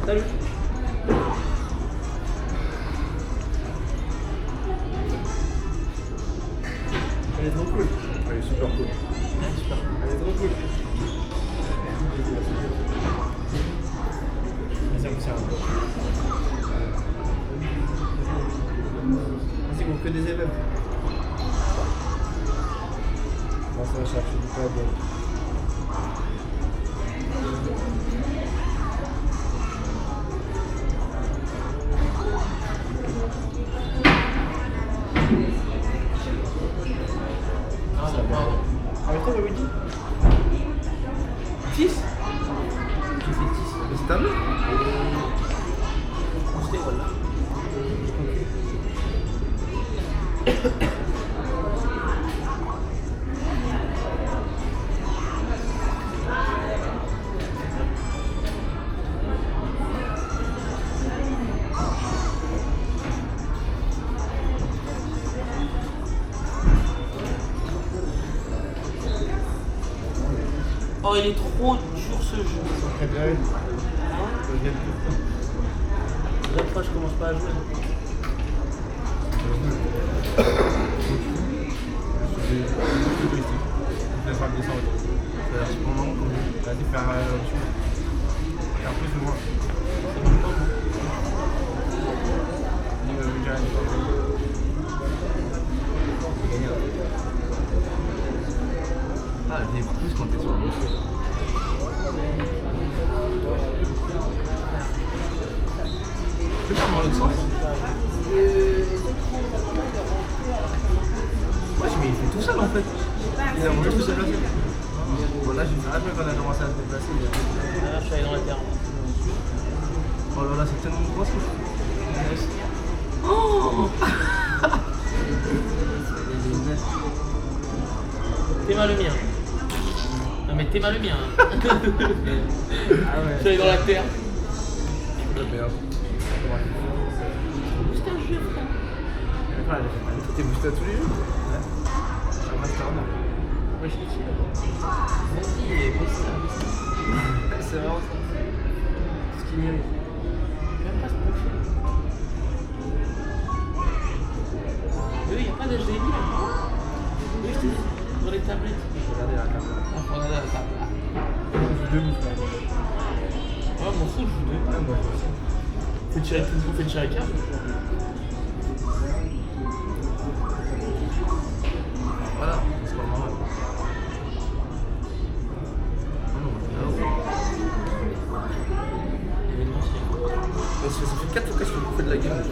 Salut. Elle est trop cool. Elle est super cool. Elle est trop cool. Vas-y, on peut faire un peu. Vas-y, on fait des élèves. Bon, ça va chercher du code. Ah, ça va. Avec toi, Wiki 10? J'ai fait 10. Mais c'est un mec. C'était voilà. Oh, il est trop dur ce jeu. Très bien. Je regrette tout. Déjà, fois, je commence pas à jouer. Je vais faire le dessin. Ça a l'air super marrant comme jeu. Vas-y, faire l'option. Et après, je vois. C'est même pas bon. Ah, il y a plus quand t'es sur le monsieur. Tu peux faire dans l'autre sens? en fait. Il a mangé tout se déplacer. Bon là j'ai fait un peu quand on a commencé à se déplacer. Ah, je suis allé dans la terre. Oh là là, c'est tellement gros ce que je fais. Oh t'es mal le mien. Non mais t'es mal le mien. Ah Je suis allé dans la terre. ouais. Merde. C'était un jeu, frère. T'es boosté à tous les jeux? Ouais. C'est un master non. Ouais, je suis vas-y, fais ça. C'est vraiment ça. Ce qui mérite. Même pas se pencher. Oui, il n'y a pas d'HDMI là. Oui, je t'ai dit. Dans les tablettes. Regardez la caméra. Ah, faut regarder la table. Je joue debout frère. Ouais, m'en fous, je joue deux. Ouais, moi aussi. Fais tirer tout le coup, fais tirer la carte. Voilà, c'est pas normal. Ah non, mais ça fait 4 fois que je fais de la game.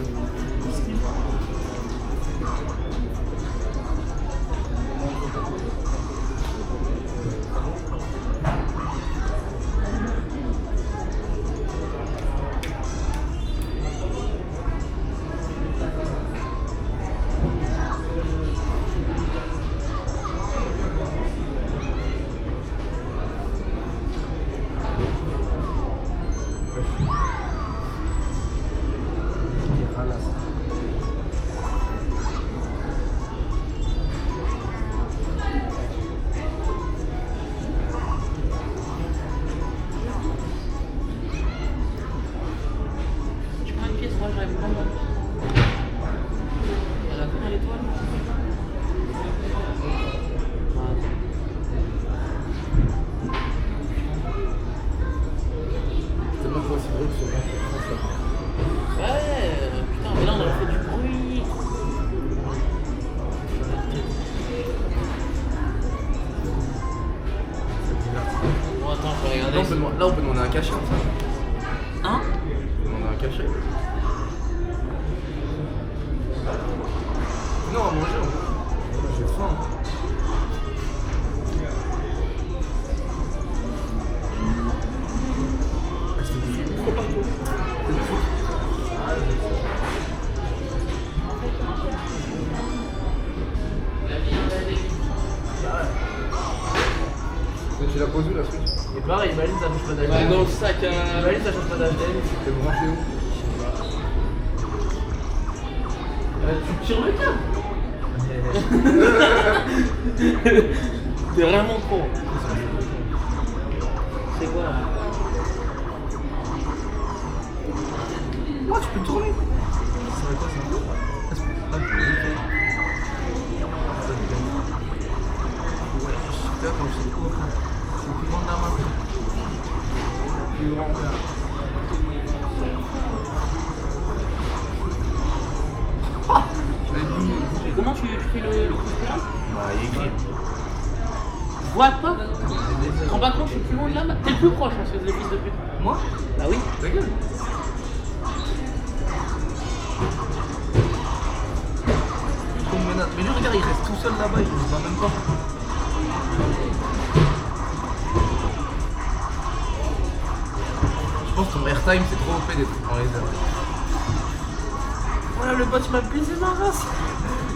Tu prends une pièce, moi j'arrive pas mal. Elle a combien l'étoile? C'est pas aussi drôle que ce match. Ouais, putain, mais là on a fait du bruit. Bon, attends, je vais regarder. Là, on peut demander un cachet, ça. Hein? On peut demander un cachet. Non, à manger, j'ai faim. Ah, c'est du trop partout. C'est du foot. Mais tu l'as posé la Switch? Et pareil, Maline ça change pas Ouais, d'HDMI. dans le sac à. Maline ça change pas d'HDMI. T'es branché où? Tu tires le câble. T'es vraiment con. C'est quoi là? Oh, tu peux tourner. Ça va quoi ça? Ah, je peux ouais, je suis super quand je suis court. C'est le plus grand de la main. Plus grand frère. Comment tu fais le coup de pied? Bah, il est écrit. Je vois pas. Tu te rends pas compte, je suis plus loin de là. T'es le plus proche, parce que c'est le fils de pute. Moi? Bah oui. Ta gueule. Trop de menace. Mais lui, regarde, il reste tout seul là-bas, il ne voit même pas. Je pense que ton airtime, c'est trop OP d'être en laser. Voilà, le bot m'a baisé ma race.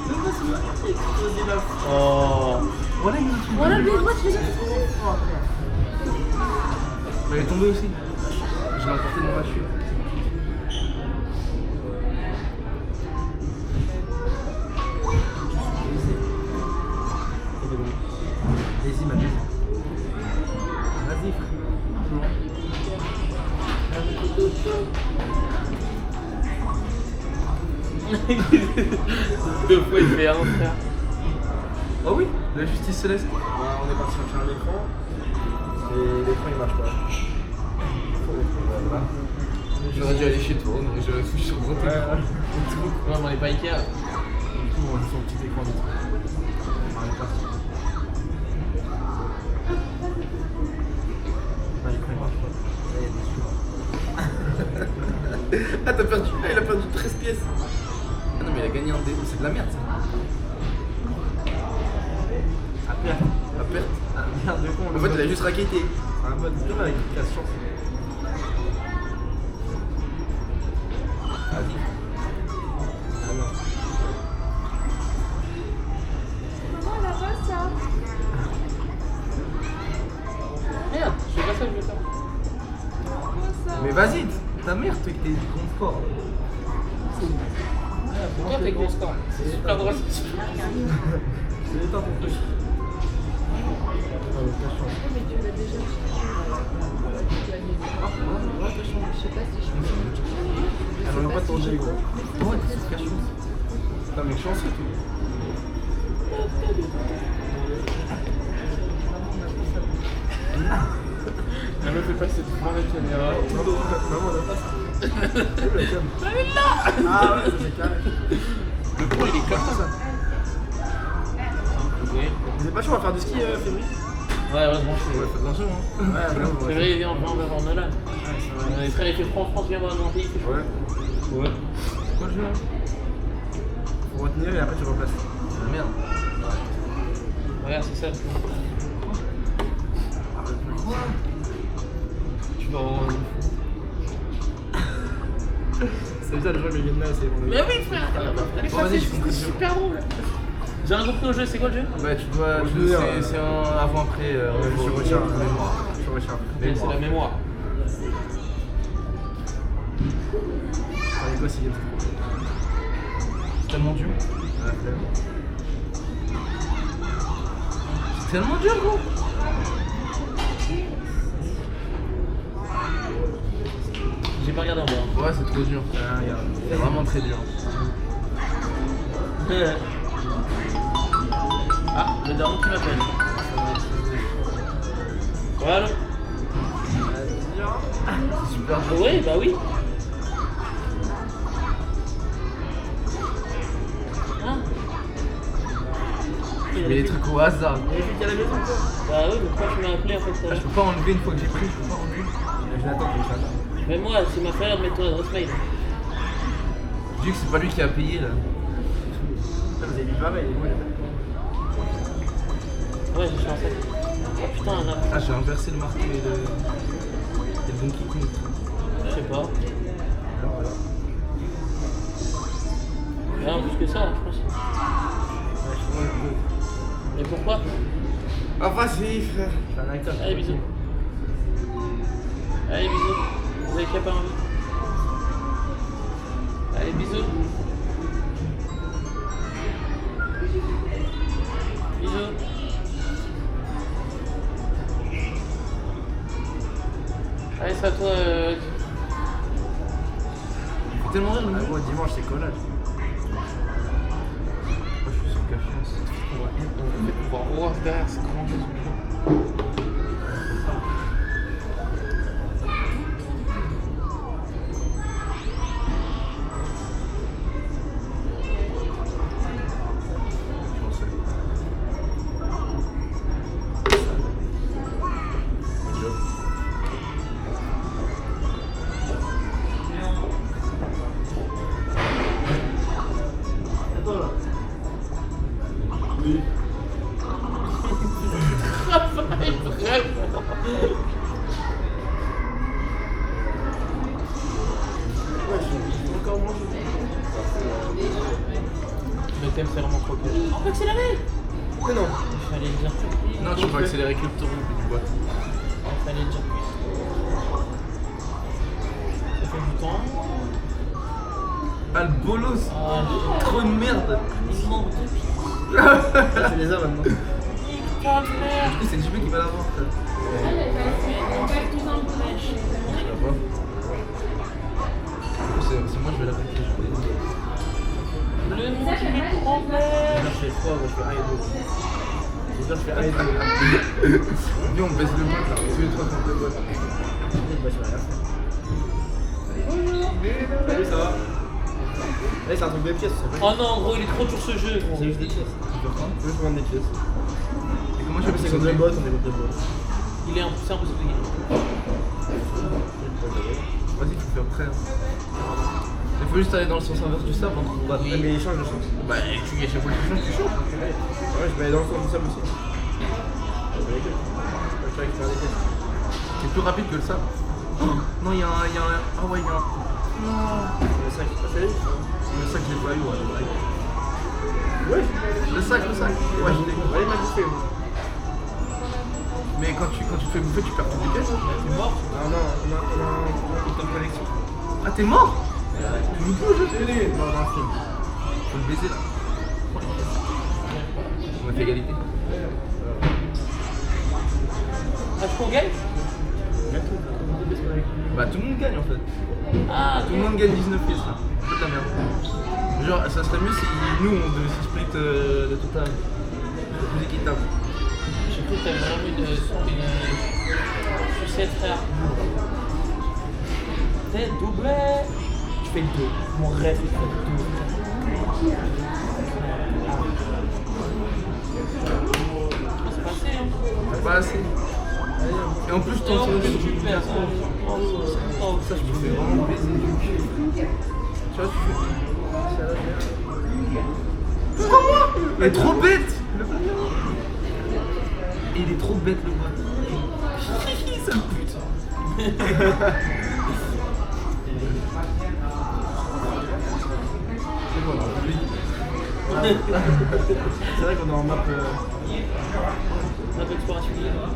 Le bot m'a explosé la. Oh. Voilà, il Voilà, le bot, je les ai explosés. il est tombé aussi. Je l'ai emporté dans ma chute. Vas-y, ma bise. Vas-y, Deux fois il fait un frère. Oh oui, la justice céleste. Ouais, on est parti chercher un écran. Et l'écran il marche pas. Voilà. J'aurais dû aller chez toi, on aurait joué sur le grand écran. Ouais, mais on est pas Ikea. Du coup, on joue sur le petit écran du truc. On est parti. Non, l'écran il marche pas. Là, il y a des sous. Ah, t'as perdu. Ah, il a perdu 13 pièces. Ah non, mais il a gagné un dé. C'est de la merde ça. À perte. À perte. Ah merde, de con. En fait, il a juste raquetté. Un mode de avec une casse chance. Vas-y. Ah non. Merde, je fais pas ça, je vais faire. Mais vas-y, ta mère, toi, que t'es confort. Pourquoi t'es gros score? C'est super drôle. C'est l'état ton truc. Ah, mais casse chance. Ah, on n'a pas de danger, gros. Ouais, t'es sur cache chance. Putain, mais chanceux, tout. Ne me fais pas cette mauvaise caméra. Maman, on a pas ça. Ah ouais, ça c'est carré. Le pro, il est comme ça. Oui. Mais c'est pas chaud à faire du ski, Février. Ouais, heureusement, je Ouais, suis. fais attention, hein. Ouais, vraiment. C'est vrai, il vient en Nolan. On est très les France vient voir dans le pays. Ouais. Ouais. Quoi le jeu là? Faut retenir et après tu replaces. Ah merde. Regarde, c'est ça. Tu vas en. C'est ça le jeu, mais Vienna, c'est bon. Mais oui, frère! Bon, vas-y, je comprends. C'est super drôle! J'ai rien compris au jeu, c'est quoi le jeu? Ouais, tu dois. C'est un avant-après. Sur Richard. Sur Richard. C'est la mémoire. Allez, quoi, c'est tellement dur. C'est tellement dur, gros. J'ai pas regardé en bas. Ouais, c'est trop dur. Ah, regarde. C'est vraiment très dur. Ah, le daron qui m'appelle. Voilà. C'est super dur. Oui, bah oui. Hein? Je mets des trucs au hasard. Bah oui, mais pourquoi tu m'as appelé en fait? Ah, je peux pas enlever une fois que j'ai pris, je peux pas enlever. Je l'attends comme ça. Mais moi, c'est ma frère, mets ton adresse mail. Je dis que c'est pas lui qui a payé là. Vous avez dit pas mal, il est Ouais, j'ai changé. Oh putain, là. Ah, j'ai inversé le marteau et le Donkey Kong. Je sais pas. Alors voilà. Rien plus que ça, je pense. Ouais, je vois le peu. Mais pourquoi? Ah, vas-y, frère. C'est un acteur. Allez, bisous. Allez, bisous. Vous avez qu'à pas envie. Allez, bisous. Bisous. Allez, c'est à toi. Faut tellement rire, le gros, dimanche, c'est collage. Moi, je suis sur cachance. On va voir derrière, c'est comment je suis. Le thème c'est vraiment trop cool. On peut accélérer. Mais non. Il fallait le dire. Non, tu peux accélérer que le tour du boîte. Il fallait le dire. Ça fait du temps. Ah, le bolos. Ah, Trop de merde. il manque de pieds. Tu les as maintenant. Du Putain de merde. coup, c'est le JP qui va l'avoir. C'est moi, je vais la mettre. Le nom qui me prend Je fais 3, moi je fais 1 et 2. Je fais 1 et 2. Viens, on baisse le boîte là. Tous les 3 contre le boîte. Bah, je vais rien faire. Salut, ça va? Là, c'est un truc de pièces. Oh non, gros, il est trop dur ce jeu, gros. C'est juste des pièces. Tu peux prendre? Je veux prendre des pièces. Et comment je fais? C'est contre le boîte, on est contre le boîte. Il est impossible de gagner. Vas-y, tu fais après. Il faut juste aller dans le sens inverse du sable entre on va. Oui. Mais il change de sens. Bah, tu changes, tu changes. Ouais, je vais aller dans le sens du sable aussi. les queues. C'est pas le qui perd les queues. C'est plus rapide que le sabre. Oh, non, il y a un. Ah ouais, il y a un. Non. Le sac, c'est pas terrible. Le sac, je l'ai pas eu, ouais. Ouais. Le sac. Ouais, je l'ai. Allez, m'a bouffé, moi. Mais quand tu te fais bouffer, tu perds toutes les pièces. T'es mort? Non, on a un compte de collection. Ah, t'es mort? Tu joues plus au jeu? Non, dans le film. Faut le baiser là. On a fait égalité. Ah, je qu'on gagne? Bah, tout le monde gagne en fait. Ah, Tout le monde gagne 19 pièces là. C'est de la merde. Genre, ça serait mieux si nous on devait se split le total. C'est plus équitable. j'ai cru que t'avais vraiment une sucette, frère. T'es doublé. Je fais le dos. Mon rêve, c'est de faire le dos. C'est passé, hein. C'est pas assez. Et en plus, ton Non, son mais tu le fais, ça. Oh, ça, je me fais vraiment baiser du cul. Tu vois, pourquoi moi? Il est trop bête. Il est trop bête le bot. Sale pute. C'est bon, C'est vrai qu'on est en map. on a pas exploration libre.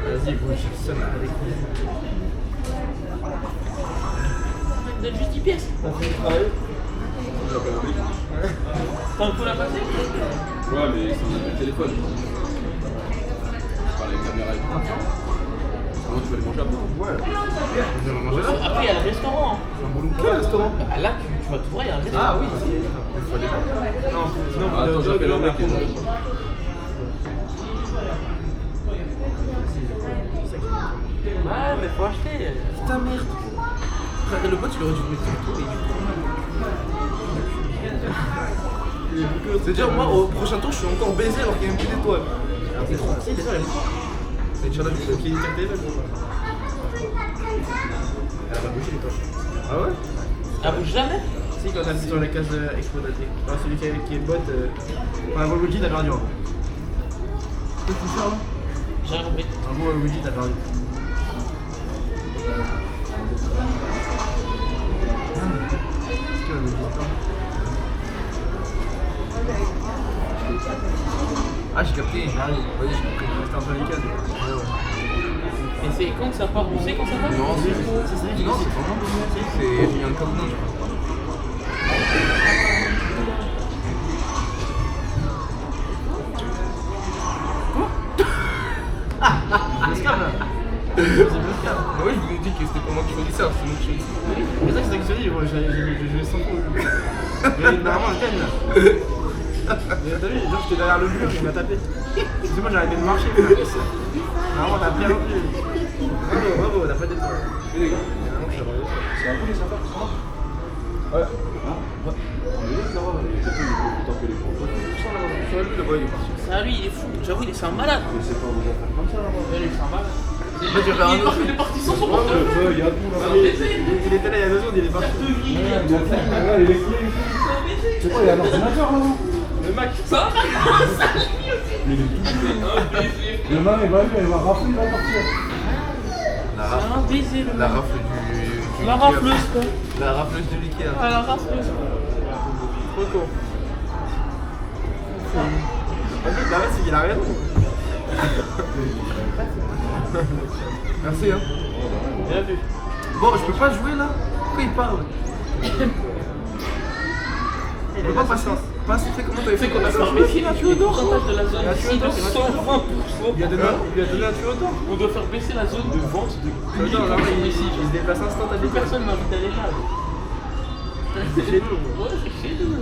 Vas-y, gros, je suis seul avec lui. Donne juste 10 pièces. T'as fait le travail? T'as un peu la passer? Ouais, mais c'est un téléphone. Je parle avec la caméra et tout. Comment tu vas les manger après? Ouais. Vous allez manger là? Après, il y a le restaurant. Quel restaurant? Bah, là, tu vas tout voir, il y a un restaurant. Ah oui, il faut aller voir. Non, sinon, Ah, attends, j'appelle un mec et Ouais, mais faut acheter. Putain, merde. Frère, le bot, il aurait dû le mettre sur toi. C'est-à-dire, moi, au prochain tour, je suis encore baisé alors qu'il y a même plus d'étoiles. C'est trop petit, déjà, elle est forte. C'est challenge. Qui est une carte téléphone pour moi. Elle va bouger, toi. Ah ouais? Elle bouge jamais. Si, quand t'appuies sur la case exploitative. Enfin, celui qui est bot. Enfin, un Luigi, t'as perdu. Qu'est-ce que tu fais là? J'ai rien compris. Un beau Luigi, t'as perdu. Ah, j'ai capté. J'arrive. Vas-y, j'ai compris. C'était un peu les cases. Ouais, ouais. Et c'est quand que ça part? On sait quand ça part? Non, c'est non, c'est pas moi. C'est Julien Countdown, je crois. L'esclave là. Ah ouais, je vous ai dit que c'était pas moi qui choisissais, alors c'est moi qui choisissais. C'est ça que c'est que je dis, moi, j'ai joué sans coup. Mais normalement, le thème là. Mais t'as vu, genre j'étais derrière le mur, il m'a tapé. C'est moi, j'ai arrêté de marcher. Normalement, t'as bien rempli. Bravo, t'as pas d'étoile. Normalement, je suis arrivé. C'est un peu les sympas qui sont là. Ouais. Hein? Ouais. On est là-bas, mais c'est tout, il faut autant que les gros. Sur lui, là-bas, il est parti. Ça, lui, il est fou. J'avoue, c'est un malade. Mais c'est pas des affaires comme ça là-bas. Ouais, lui, c'est un malade. Il est parti sans son Ouais, portefeuille. il y a tout là. Il était là il y a 2 secondes, il est parti. Il y a tout. Ouais, il est clé et tout. C'est quoi, il y a un ordinateur là-haut? Le mec, ça Il est tout. Demain, il va rafler, il va partir. La C'est un baiser, le La mec. rafle du La Ikea. rafleuse, quoi. La rafleuse de l'Ikea. Ah, la rafleuse. Trop con. En fait, la reste, c'est qu'il a rien. Merci, hein. Bien vu. Bon, je peux pas jouer là? Pourquoi il parle? Je peux pas passer. Fais comment t'avais fait quand t'as fait un Baisser la pourcentage de la zone La ici de Tuodor, 120%. Il a donné un tuyau autant. On doit faire baisser la zone de vente de Attends, là, 1000% il ici. se déplace instantanément. Personne m'invite à l'étage. C'est chez nous. Ouais, c'est chez nous.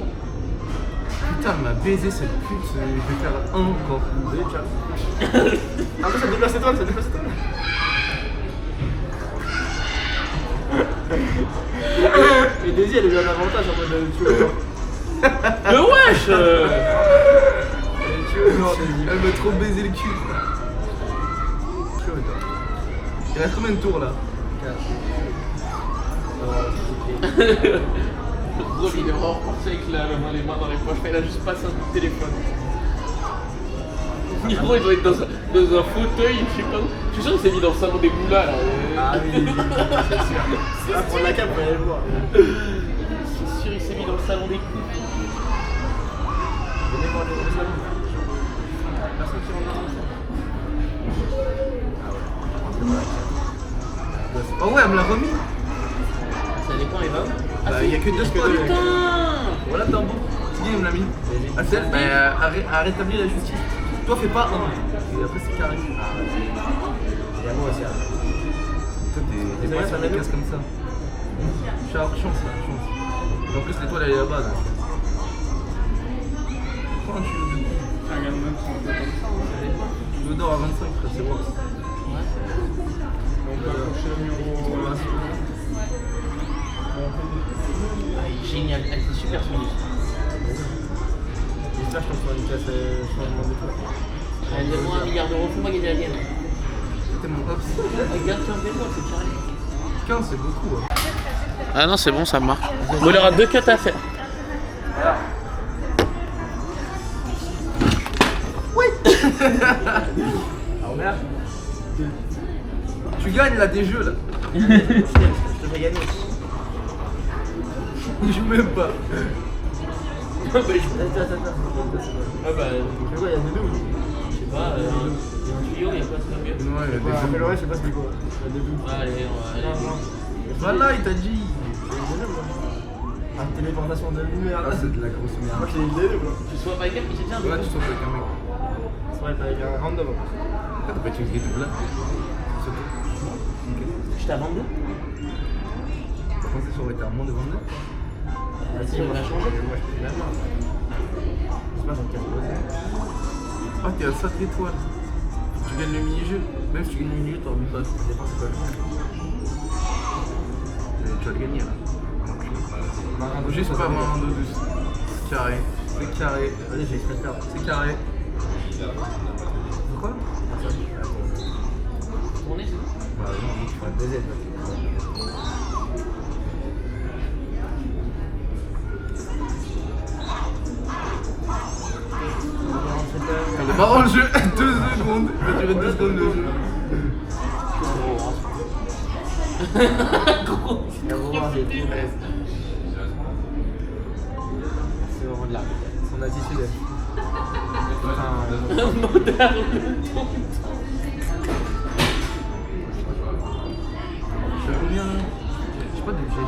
Putain, elle m'a baisé cette pute. Je vais faire un encore. Salut, ciao. Ah, mais ça déplace l'étoile, ça déplace l'étoile. Et Daisy, elle a eu un avantage en mode tuyau. Mais wesh Elle m'a trop baisé le cul. Il reste combien de tours là? Gros, il est vraiment reparti avec les mains dans les poches. Il a juste passé un coup de téléphone. Niro, il doit être dans un fauteuil, je sais pas où. Je suis sûr qu'il s'est mis dans le salon des moulas là. Ah oui, c'est sûr. Ah, prendre la cape pour aller le voir. Je suis sûr qu'il s'est mis dans le salon des coups. Venez voir le salon. Personne qui rentre dans ça. Oh ouais, elle me l'a remis. Ça dépend, Eva. Bah, il y a que 2 spots. Voilà, t'es un bon. C'est bien, il me l'a mis. Ah, c'est elle, bah, à rétablir la justice. Toi, fais pas 1. Et après, c'est carré. Et à moi aussi. Toi, t'es pas sur les cases comme ça. Chance là, chance. Et en plus, l'étoile elle est là-bas. Donc. Prends un tuyau de. Tuyau d'or à 25, frère, c'est bon. Génial, elle était super solide. J'espère que je tombe sur une classe changement de tour. Donne-moi 1 milliard d'euros, fais-moi gagner la game. C'était mon ops. Regarde 15 d'étoiles, c'est carré. 15, c'est beaucoup. Hein. Ah non, c'est bon, ça marche. Bon, il y aura 2 cuts à faire. Alors merde. Tu gagnes là des jeux là. Je te fais gagner. Il joue même pas. Attends. Ah bah, C'est quoi, il y a des doubles? je sais pas, il y a un tuyau, il y a quoi, c'est mieux. Non, il y a des Ouais, jeux. rappelle-le, je sais pas c'est quoi. Il y a des doubles. Allez, on va aller. Voilà, il t'a dit. Ah, téléportation de lumière. Ah, c'est de la grosse Moi merde. j'ai une idée, quoi. Tu sois pas quelqu'un qui se tient Là, tu sautes avec un mec. C'est vrai, t'as avec un random. Pourquoi t'as pas utilisé double là? C'est tout. Nickel. Je t'ai vendu. T'as pensé que ça aurait été un monde de vendre? Ah si, moi je change. Moi je fais la main. C'est pas dans le casse. Ah, t'es à 5 étoiles. Tu gagnes le mini-jeu. Même si tu gagnes le mini-jeu, t'auras même pas. Ça dépend c'est quoi le jeu. Tu vas le gagner là. Juste pas moins de douce. Carré. C'est carré. Vas-y, j'ai exprès de perdre. C'est carré. Pourquoi? Tourner, c'est bon. Bah non, tu Ouais, deuxième. Elle est marrant le jeu. 2 secondes. Il va durer 2 secondes le jeu. Gros. Il y a vraiment des petits rêves. C'est vraiment de l'art. Son attitude. Putain, Moderne. Combien? Je sais pas d'objet, j'ai.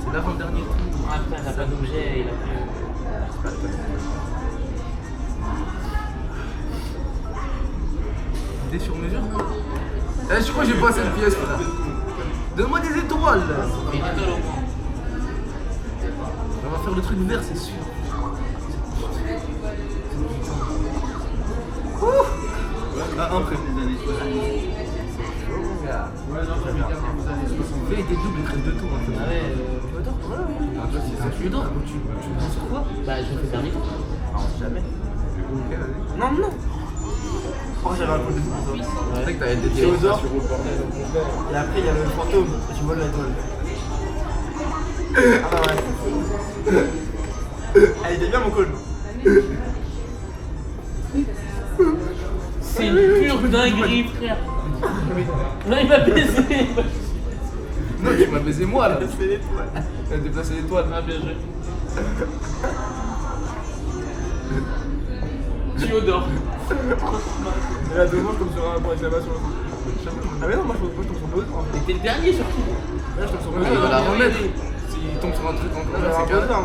C'est l'avant-dernier tour. Ah putain, t'as pas d'objet, il a plus. Des sur mesure? Eh, je crois que j'ai pas assez de pièces là. Donne-moi des étoiles. Mais une étoile au moins. On va faire le truc vert, c'est sûr. Ouh. Ah, un près. Fais des doubles, il reste 2 tours. En fait. Ah ouais, Ah, toi, c'est un tuyau d'or. Tu me dis sur quoi? bah je fais dernier tour. non, jamais. Ok, vas-y. Non, non. Oh, j'avais un coup de fou. C'est vrai que t'avais des Théodore. Et après, il y a le fantôme. Tu voles l'étoile. Ah bah ouais. Elle était bien mon call. C'est une pure dinguerie, frère. Non, il m'a baisé. Non, tu m'as baisé moi là. C'est l'étoile. T'as déplacé l'étoile. Ah, bien joué. Théodore. Et là, devant, je tombe sur un point d'exclamation. Ah, mais non, moi je tombe sur deux. Et t'es le dernier surtout. Là, je tombe sur Ouais, deux. il va la non, remettre. oui. S'il tombe sur un truc encore, Là, c'est j'ai un carré. peu moi.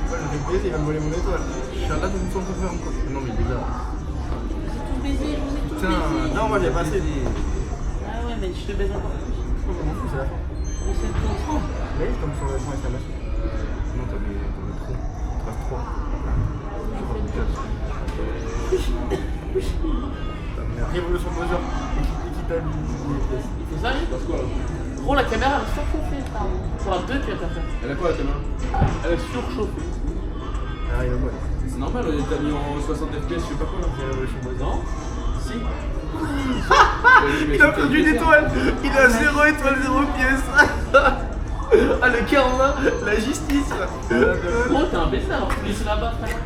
Moi, je vais baiser, il va me voler mon étoile. Je suis là, tout le faire encore. Non, mais il est là. Tout baisé, je vous ai tout Putain, baisé. Non, moi j'ai passé. Ah ouais, mais je te baise encore plus. Je m'en fous, c'est la fin. Mais c'est le temps. Mais je tombe sur le point d'exclamation. Non, t'as mis trop. Il te reste 3. Je crois que 4. Révolution de mesure. Équitabilité des pièces. Il fait ça, lui? Gros, la caméra elle a surchauffé, frère. Sur la 2 tu vas faire. Elle a quoi la caméra? Elle a surchauffé. Ah, il va quoi? C'est normal, on est mis en 60 FPS, je sais pas quoi là. Révolution de mesure. Non? Si. Il a perdu une étoile. Il a 0 étoile, 0 pièce. Ah, le karma, la justice. Gros, t'es un baiser alors que tu laisses là-bas, frère.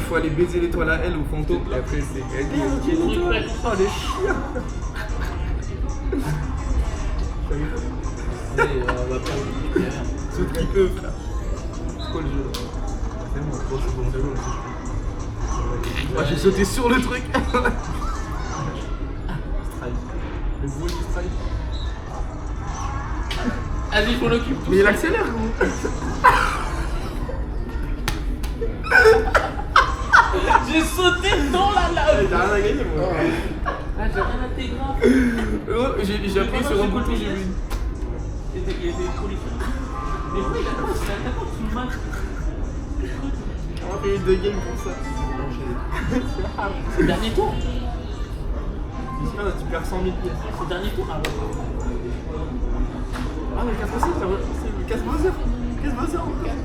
Faut faut aller baiser l'étoile à elle au fantôme. Et après, c'est. Elle dit, Tu veux récupérer ton oh les chiens. Allez, on va prendre. Saute qui peut, frère. C'est quoi le jeu là? C'est bon, c'est bon, c'est bon. Moi j'ai sauté sur le truc. Le bruit du strike. Vas-y, je m'en occupe. Mais il accélère, gros. J'ai sauté dans la lave. T'as rien à gagner, moi. Ah, j'ai rien intégré. Oh, j'ai appuyé sur un bouton, j'ai vu. Il était prolifique. Mais oui, il a quoi? C'est l'attaquant sous le match. On va payer 2 games pour ça. C'est le dernier tour. Ici, tu perds 100 000 pièces. C'est le dernier tour. Ah ouais. Ah, mais 4 aussi, c'est casse Bowser. Casse Bowser encore.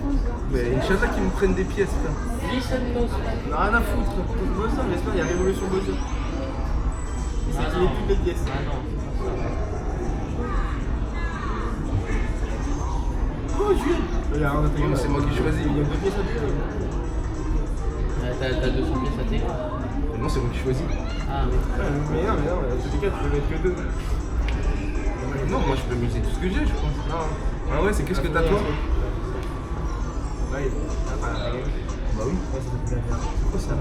Mais Inch'Allah qu'ils me prennent des pièces, frère. Listen those. Non, rien à foutre. Bowser, mais il y a Révolution Bowser. Et c'est qu'il est plus de pièces. Ah non. Oh, Jules. Il y a un autre Non, mais c'est moi qui choisis. Il y a 2 pièces à payer. T'as 200 pièces à t'aider. Non, c'est moi qui choisis. Ah oui. Mais non, dans tous les cas, tu peux mettre que 2. Non, moi je peux miser tout ce que j'ai, je pense. Non. Ah ouais, c'est qu'est-ce que t'as toi? Ouais, t'as rien à gagner. Bah oui. Ouais, ça fait bien. C'est quoi ça?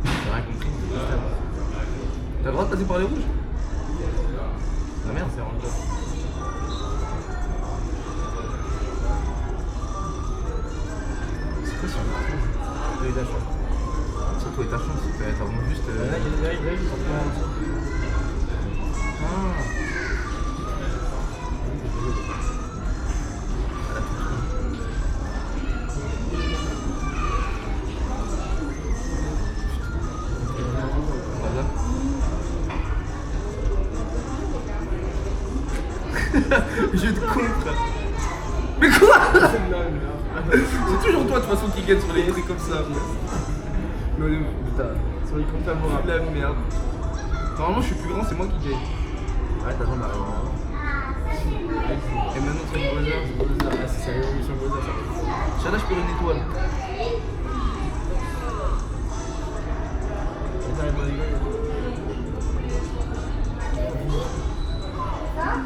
J'ai rien compris. T'as le droit de passer par les rouges? Ah merde, c'est random. C'est quoi ce jeu? J'ai eu de la chance. Ça, toi et ta chance, t'as vraiment juste. Là, il y a des règles, ils sont pas en dessous. Ah. Voilà. Jeu de con, frère. Mais quoi? C'est toujours toi de toute façon qui gagne sur les trucs comme ça. Mais putain, Sur les comptes favorables. la merde. Normalement je suis plus grand, c'est moi qui gagne. Ouais, t'as jamais raison. Et maintenant c'est le Bowser. Ah, c'est Révolution Bowser, ça. Inch'Allah je peux une étoile. Et t'arrêtes de rigoler. Ah,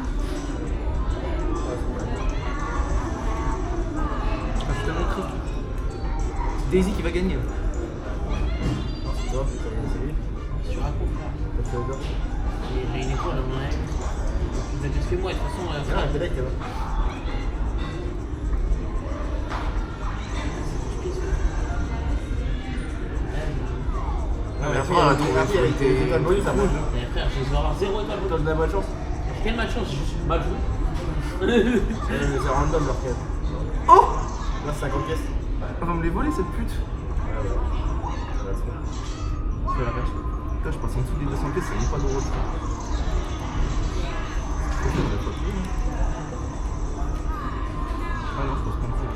je suis tellement triste. C'est Daisy qui va gagner. Toi, c'est lui. Tu racontes pas. T'as fait Odor. J'ai une étoile à mon avis. Vous êtes juste que moi, de toute façon. Ah, mais là, t'es là. Ah, mais après, après, il y a des étoiles bonus, ça bouge. Mais frère, je vais avoir 0 étoile. Toi, de la malchance. Quelle malchance, je suis mal joué. C'est random leur quête. Oh! Là, c'est 50 pièces. Elle va me les voler cette pute. Ouais. Ça va se faire. Tu fais la pêche. Putain, je passe en dessous des 200 pièces, ça n'est pas drôle. Ah non, je passe pas en dessous.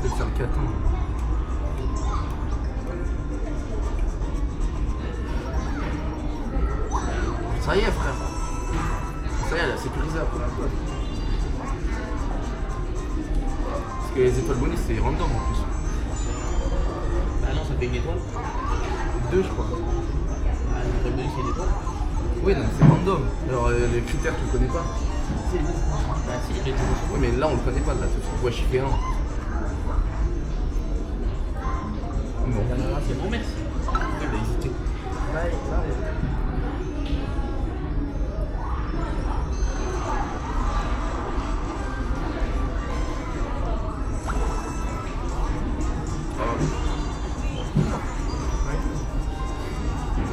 C'est le faire le caton. Ça y est, frère. Ça y est, elle a sécurisé après la étoile. Parce que les étoiles bonus, c'est random en plus. Bah non, ça fait une étoile. 2, je crois. Ah, une étoile bonus, c'est une étoile. Oui, non, c'est random. Alors, les critères, tu le connais pas. Bah si, j'ai tout. Oui, mais là, on le connaît pas, là, tout de suite. Ouais, je suis fait un. Bon. C'est bon, merci. Il a hésité. Là, Ah ouais.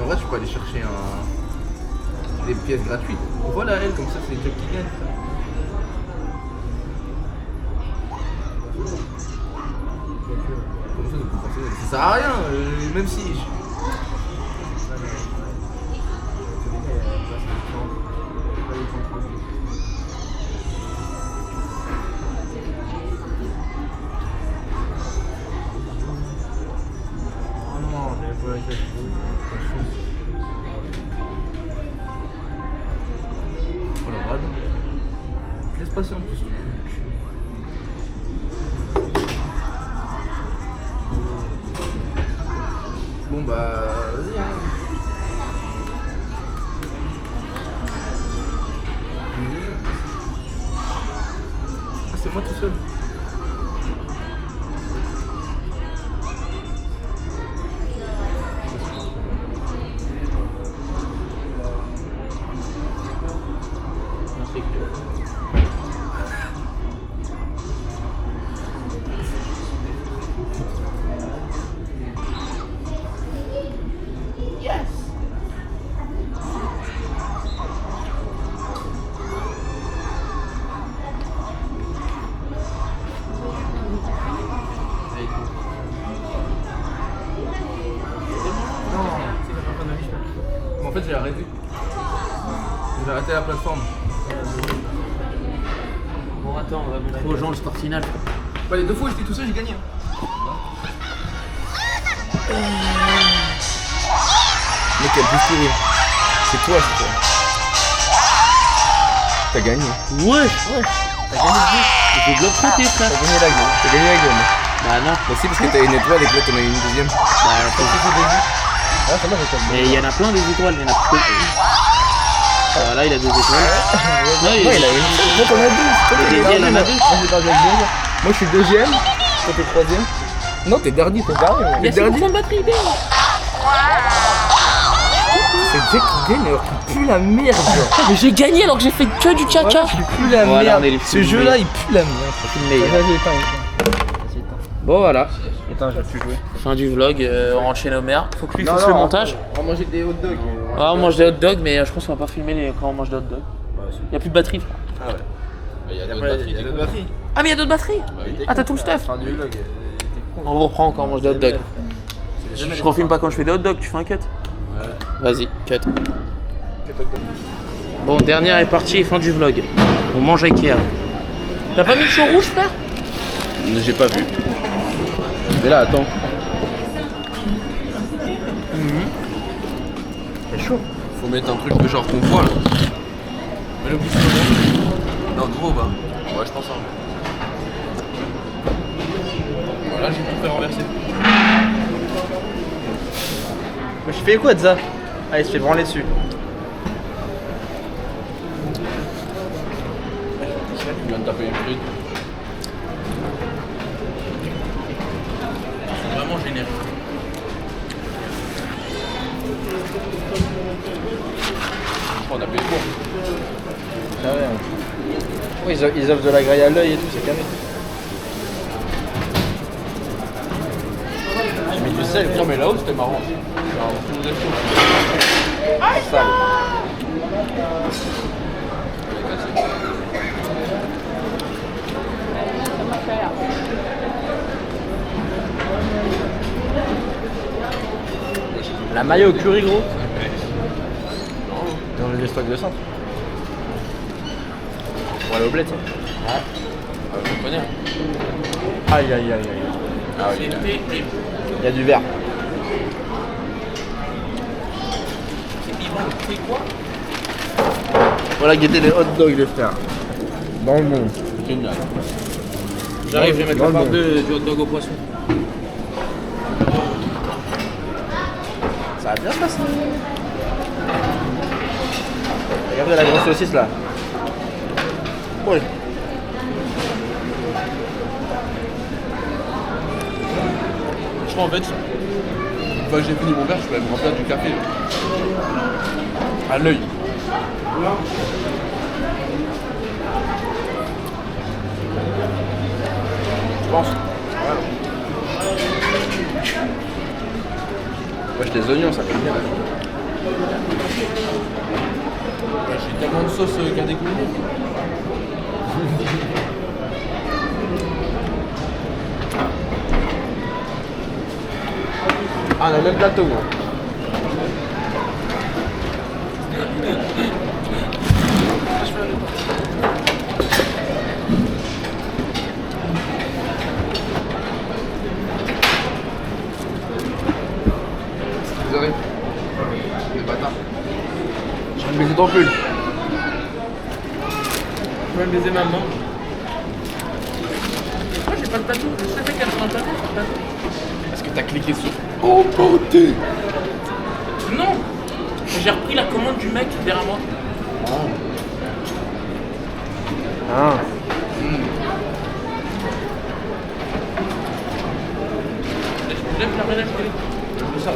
En vrai, tu peux aller chercher des pièces gratuites. Voilà, elle, comme ça, c'est les jobs qui gagnent. Comme ça, c'est professionnel. Ça sert à rien, même si. oh non, j'avais pas la quête. Oh la rade. Laisse passer en plus. Bon bah, vas-y hein. Ah, c'est moi tout seul. En fait, j'ai arrêté. J'ai arrêté la plateforme. Bon, attends, on va montrer aux gens le sport final. Bah, les 2 fois où j'étais tout seul, j'ai gagné. Hein. Mec, elle peut courir. C'est toi, c'est toi. T'as gagné. Ouais. T'as gagné le jeu. J'ai globe-trotté, frère. T'as gagné la gueule. T'as gagné la gueule. Bah non. Bah si, parce que t'as une étoile et que là t'en as eu une deuxième. Ah, ça va, Mais il y en a plein des étoiles, il y en a plus que... Voilà, il a 2 étoiles. Non, il a une. Toi t'en as 2. Il en a 2. Moi j'ai perdu avec 2. Moi je suis deuxième. Toi t'es troisième. Non, t'es dernier, t'es dernier. Il y a 50% de batterie, bien. C'est Jack qui gagne alors qu'il pue la merde. Mais j'ai gagné alors que j'ai fait que du tcha-tcha. Il pue la Voilà, on est les merde. Ce films jeu là il pue la merde. C'est le meilleur. Vas-y, éteins. Bon, voilà. Éteins, je vais plus jouer. Fin du vlog, on enchaîne au maire. Faut que lui fasse le montage. On va manger des hot dogs. Ah, on mange des hot dogs, mais je pense qu'on va pas filmer quand on mange des hot dogs. Il y a plus de batterie, frère. Ah ouais. Il y a Après, il y a d'autres batteries. Ah, mais il y a d'autres batteries. Ah, t'as tout le stuff. Fin du vlog. On reprend quand on mange des hot dogs. Je refilme pas quand je fais des hot dogs, tu fais un cut. Vas-y, cut. Bon, dernière est partie, fin du vlog. On mange Ikea. T'as pas mis le chaud rouge, frère? J'ai pas vu. Mais là, attends. C'est chaud. Faut mettre un truc de genre qu'on voit là. Mais le pouce non, gros bah. Ouais, je pense hein. Voilà, j'ai tout fait renverser. Mais je fais quoi de ça? Allez, je fais branler dessus. Je viens de taper une frite. C'est vraiment généreux. On a payé pour. Ah ouais. Oui, ils offrent de la graille à l'œil et tout, c'est carré. J'ai mis du sel. Non mais là-haut c'était marrant. Sale. La maillot au curry, gros. Dans le stock de centre. Pour aller au bled, tiens. Je connais. Aïe, aïe, aïe, aïe. Ah oui. Il y a du verre. Voilà, guettez les hot dogs, les frères. Dans le monde. Génial. J'arrive, je vais mettre la part 2 du hot dog au poisson. Ça va bien se passer. Regardez la grosse saucisse là. Ouais. Je crois en fait, une fois que j'ai fini mon verre, je vais me remplir du café. À l'œil. Je pense. Moi j'ai des oignons, ça fait bien. J'ai tellement de sauce qu'à découvrir. Ah, on a le même plateau, gros. Désolé. Les bâtards. J'ai envie de baiser ton pull. peux même baiser maman. Moi j'ai pas le plateau, je sais qu'elle a un plateau, pas le plateau. Est-ce que t'as cliqué sur emporter? Non, j'ai repris la commande du mec derrière moi. Ah. Je lève la relève télé. C'est ça.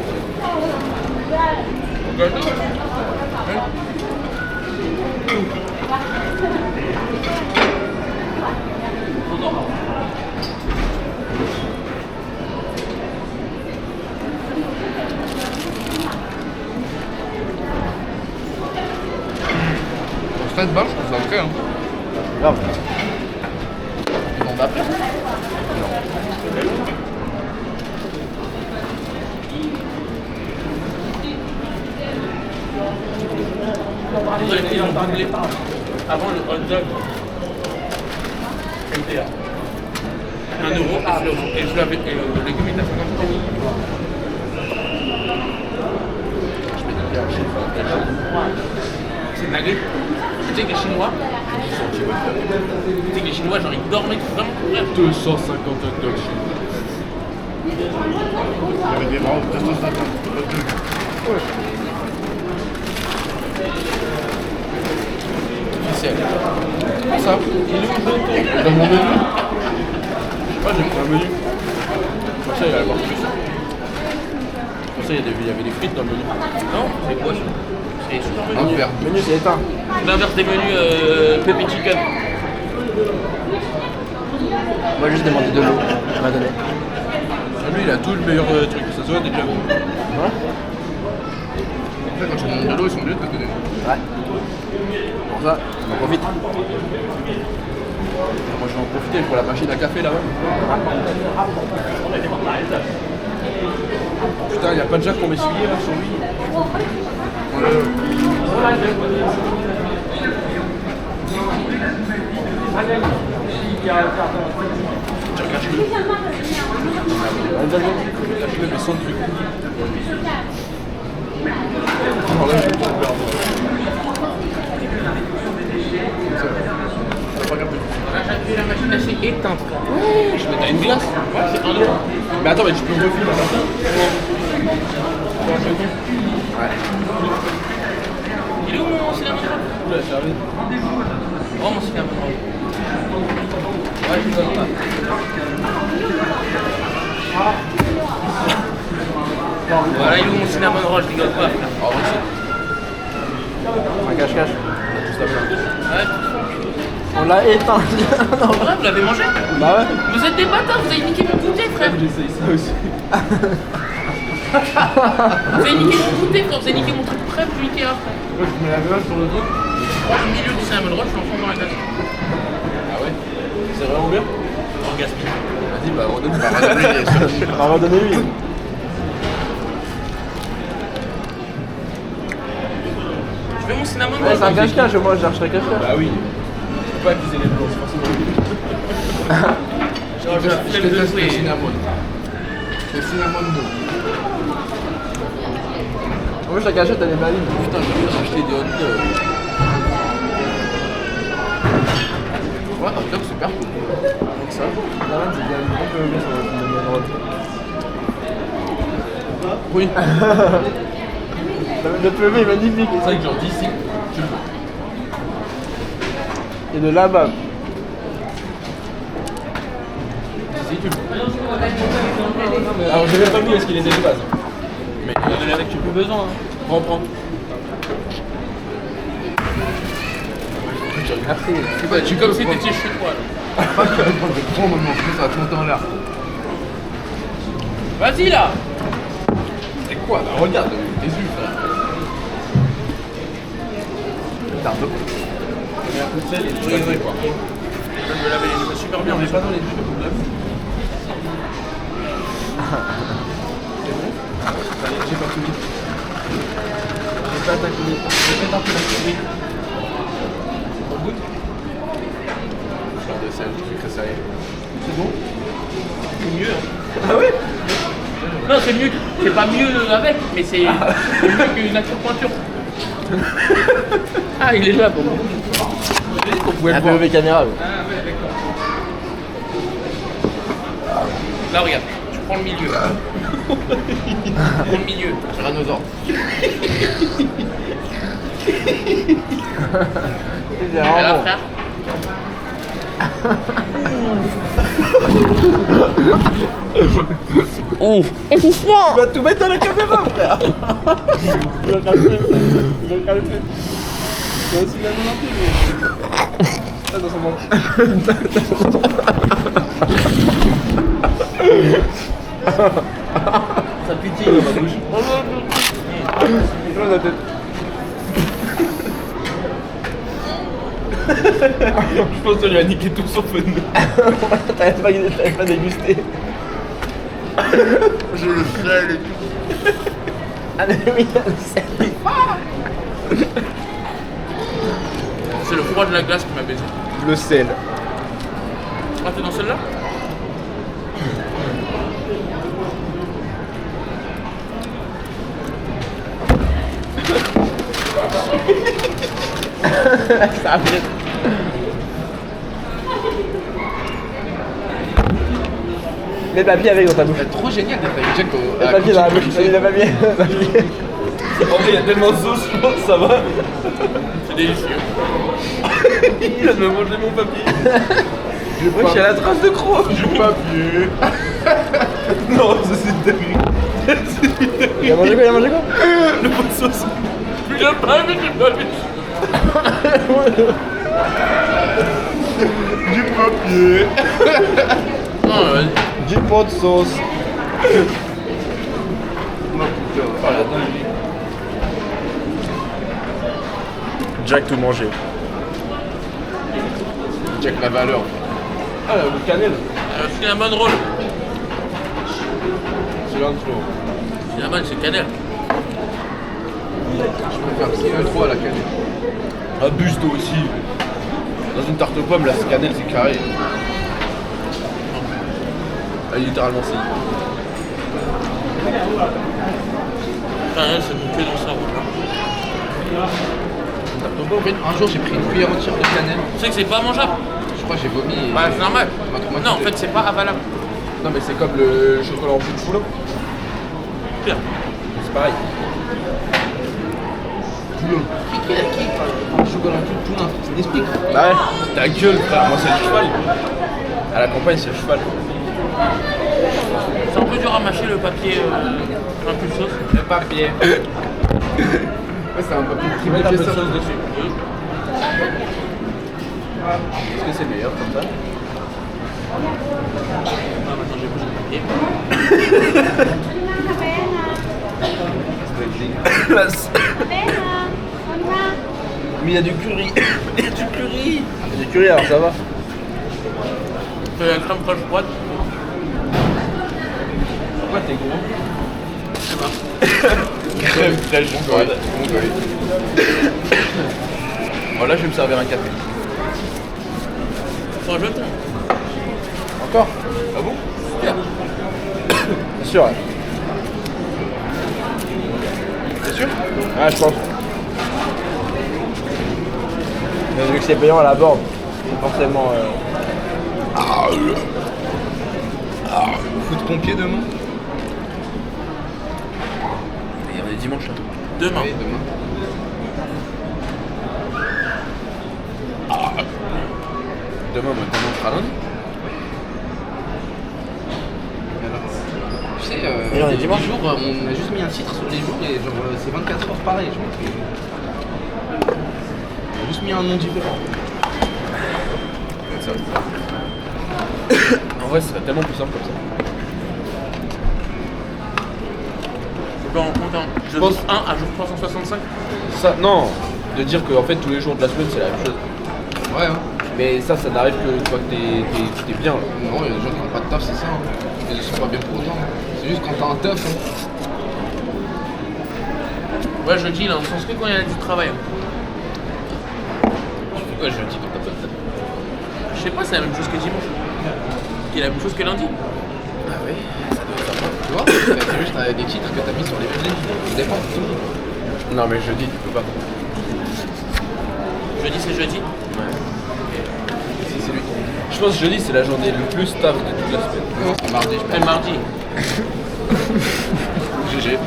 Stade barre, je trouve ça ok. Hein. Grave. Ils vont m'appeler. Désolé, ils ont doublé. Avant le hot dog. C'était 1 euro et je l'avais. Et le légume était à 50 euros. C'est nagué. Tu sais que les Chinois, genre ils dormaient vraiment courir. 250 hot dogs chez nous. Il y avait des rangs de 250. Officiel. Ça, il est où dans mon menu? Moi j'ai pris un menu. Pour ça il y a la barbe plus. Pour ça il y avait des frites dans le menu. Non, c'est quoi ça? C'est super Un menu. verre. Le menu c'est éteint. L'inverse des menus Pepe Chicken. Moi j'ai juste demandé de l'eau. Il m'a donné. Lui il a tout le meilleur truc, ça se voit déjà. Ouais. Après, quand tu demandes de l'eau, ils sont obligés de te donner. Ouais. Pour ça, on en profite. Moi je vais en profiter pour la machine à café là-bas. Putain, il y a pas de Jack pour m'essuyer là sur lui. Cache-le mais sans truc. Alors là, je vais te faire. La machine à c'est éteinte. Je me donne une glace. Ouais, c'est 1 euro. Mais attends, mais tu peux me refiler là. Il est où mon cinnamon roll? Oula, c'est arrivé. Oh mon cinnamon roll. Ouais, je le donne là. Voilà, il est où mon cinnamon roll? Je rigole pas. Ah ouais, c'est. Un cache-cache. Tout ça bien. Ouais. On l'a éteint. Non. Ouais, vous l'avez mangé? Bah ouais. Vous êtes des bâtards, vous avez niqué mon goûter, frère. J'essaye ça aussi. Vous avez niqué mon goûter, frère. Vous avez niqué mon truc prêt pour Ikea, frère. Moi, je mets la main sur le dos. Je prends le milieu du cinnamon roll, je l'enfonce dans la glace. Ah ouais? C'est vraiment bien? Orgasmique. Vas-y, bah redonne. Bah redonne. On va donner lui. Je veux mon cinnamon Ouais, roll. c'est un cache-cache, moi je chercherai cache-cache. Bah oui. Faut pas accuser les blancs, c'est forcément. Genre, j'ai la Je flemme de déteste le jouer. cinnamon. Le cinnamon mou. Moi je la cachette, elle est maligne. Putain, j'ai envie de racheter des hot dogs. Ouais, hot dog, super cool. Donc ça, la vanne c'est bien un peu mieux sur le cinnamon roll. Oui. Le PV est magnifique. C'est vrai que genre d'ici, tu le veux. Et de là-bas. D'ici, tu le veux. Alors j'ai même pas mis est-ce qu'il est de base. Mais il y en a avec, tu peux besoin. Hein. Prends. Merci. Tu comme si t'étais chez toi. Là. Pas que je vais prendre le grand moment, ça va te monter en l'air. Vas-y là. C'est quoi là? Regarde, tes yeux, frère. T'as un peu. Il y a un peu de sel et tout. Ouais, quoi. Je vais me laver les cheveux super bien. On est pas dans les yeux, on lave. J'ai pas fini. J'ai pas t'inquiéter. J'ai fait un peu la souris. On goûte? Genre de sel, sucré salé. C'est bon? C'est mieux. Ah oui. Non, c'est mieux. C'est pas mieux avec, mais c'est mieux qu'une nature pointure. Ah, il est là pour moi. On pouvait le Un voir. peu caméra. Ouais. Là, regarde, tu prends le milieu. Tu prends le milieu. Tyrannosaure. C'est Et là, vraiment bon. frère. Ouf. Et c'est froid. Tu vas tout mettre dans la caméra, frère. Il va calmer. Il va calmer. Il va aussi la main un peu. Ça dans son manche. Ça piquille dans ma bouche. Dans la tête. Je pense que lui a niqué tout son fun. T'avais pas dégusté. Je le sel et tout. Ah mais oui, c'est... C'est le froid de la glace qui m'a baisé. Le sel. Ah, t'es dans celle-là? Ça après. Les papiers avec dans ta bouche. C'est trop génial d'être avec Jack Les papiers dans la bouche. Les papiers. En vrai, il y a tellement de sauce, je pense, ça va. C'est délicieux. Il a de me manger mon papier. Moi, je suis à la trace de croc. Du papier. Non, ça c'est dingue. Il a mangé quoi? Il a mangé quoi? Le pot de sauce. Plus j'aime pas, mais j'ai pas vu. Du papier. Non, vas-y. Du pot de sauce. Oh la dinguerie. Jack tout manger. Jack la valeur. Ah, le cannelle. C'est un bon rôle. C'est l'intro. C'est la bonne, c'est cannelle. Je préfère c'est trop à la cannelle. Abuse toi aussi. Dans une tarte aux pommes, la cannelle c'est carré. Ah, littéralement c'est. Cannelle, c'est que dans ça, voilà. Tarte aux pommes, en fait, un jour j'ai pris une cuillère entière de cannelle. Tu sais que c'est pas mangeable. Je crois que j'ai vomi. Et... Bah, c'est normal. ça m'a traumatisé. Non, en fait, c'est pas avalable. Non, mais c'est comme le chocolat en plus de foulon. Pire. C'est pareil. Poulain. Qui parle de chocolat en plus de poulain? C'est l'esprit. Bah ouais, ta gueule frère, moi c'est le cheval. À la campagne c'est le cheval. C'est un peu dur à mâcher le papier un peu de sauce. Le papier. Ouais, c'est un papier qui met Un peu de ça. sauce dessus. Oui. Est-ce que c'est meilleur comme ça? Ah, maintenant j'ai bougé le papier. Mais il y a du curry. Il y a du curry. J'ai curry alors ça va. C'est la crème fraîche froide. Pourquoi t'es gros? Je sais pas. Crème fraîche froide. Bon là je vais me servir un café. Sans jeton. Encore? Ah bon? C'est sûr. Ouais. T'es sûr? Ouais, je pense. Mais vu que c'est payant à la borne, c'est forcément. Foot pompier demain. Et on est dimanche là. Demain. Oui, demain. Demain, moi, demain on sera lundi. Tu sais, Et on est les dimanche. jours, on a juste mis un titre sur les jours et genre c'est 24 heures pareil. Genre. On a juste mis un nom différent. En vrai, ce serait tellement plus simple comme ça. Je peux en compte un. Je pense- pense 1 à jour 365. Ça, non, de dire que en fait tous les jours de la semaine c'est la même chose. Ouais, hein. Mais ça n'arrive que une fois que t'es bien là. Non, il y a des gens qui n'ont pas de taf, c'est ça. Hein. Ils ne sont pas bien pour autant. C'est juste quand t'as un taf. Hein. Ouais, jeudi, il a un sens que quand il y a du travail. Ouais, je dis quand t'as pas de taf. Je sais pas, c'est la même chose que dimanche. C'est la même chose que lundi. Ah ouais, ça doit être ça. Tu vois, c'est juste des titres que t'as mis sur les jeudis. Ça dépend de tout. Non mais je dis tu peux pas. Jeudi, c'est jeudi. Ouais. pense que jeudi c'est la journée le plus taf de toute la semaine. Mardi, je prends mardi. GG.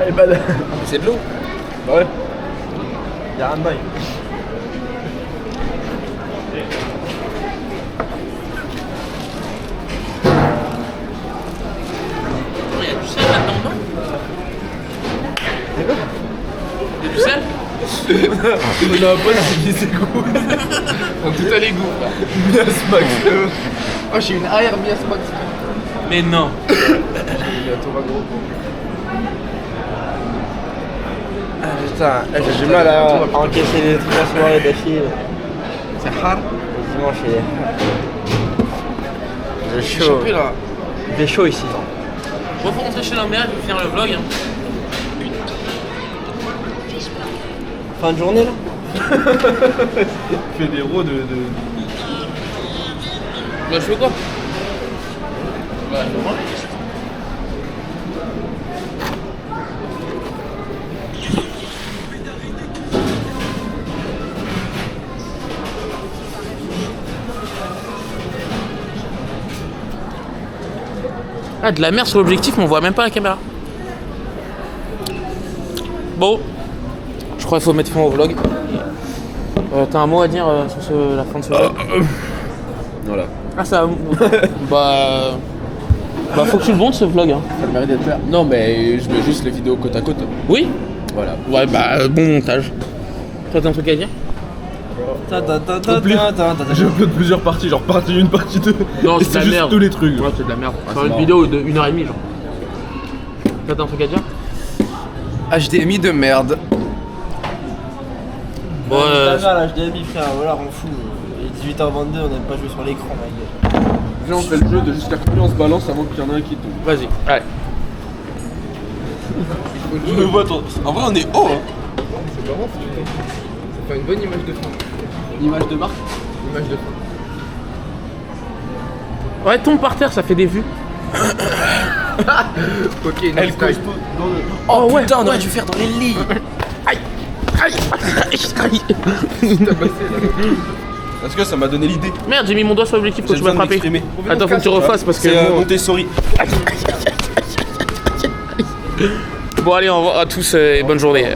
Elle est bad. C'est de l'eau. Bah ouais. Y'a rien de bail. Il y a du sel là-dedans, non? Il y a du sel? On a un pote qui dit c'est goût. Donc tout à l'égout. Mias Max. Oh, j'ai une arrière Mias Max. Mais non. Bientôt va gros. Ah putain, j'ai du mal à encaisser les trucs à soirée d'affilée. C'est hard. Dimanche, j'ai J'ai chaud. chopé là. Il fait chaud ici. Bon, faut rentrer chez la mère, je vais finir le vlog. Hein. Fin de journée là. Il fait des rows de. Bah, je fais quoi? Bah, moi. Ah, de la merde sur l'objectif, mais on voit même pas la caméra. Bon, je crois qu'il faut mettre fin au vlog. T'as un mot à dire sur la fin de ce vlog? Voilà. Ah, ça. Bah, faut que tu le montes ce vlog. Hein. Ça le mérite d'être fait. Non, mais je mets juste les vidéos côte à côte. Oui? Voilà. Ouais, bah, bon montage. Toi, t'as un truc à dire? J'ai upload plusieurs parties, genre partie 1, partie 2. Non, Et c'est de la juste merde. tous les trucs. Ouais, c'est de la merde. c'est Faire une marrant. vidéo de 1h30, genre. Toi, t'as un truc à dire? HDMI de merde. Bon, Là, HDMI frère, voilà, on fout. Il est 18h22, on n'aime pas jouer sur l'écran, ma gueule. Viens, on fait le jeu de jusqu'à combien on se balance avant qu'il y en ait un qui tombe. vas-y, allez. Je me vois, en vrai, on est haut, hein. C'est marrant si tu tombes. Ça fait une bonne image de fin. Une image de marque. Image de fin. Ouais, tombe par terre, ça fait des vues. Ok, Elle nice cause try. tout dans le. Oh, ouais. Putain, on aurait dû faire dans les lits. Aïe, aïe, aïe. T'as passé là. Parce que ça m'a donné l'idée. Merde, j'ai mis mon doigt sur l'objectif quand J'ai tu m'as besoin de frappé. m'exprimer. Attends, faut que tu refasses parce que. C'est bon, Montessori. Bon, allez, au revoir à tous et bonne journée.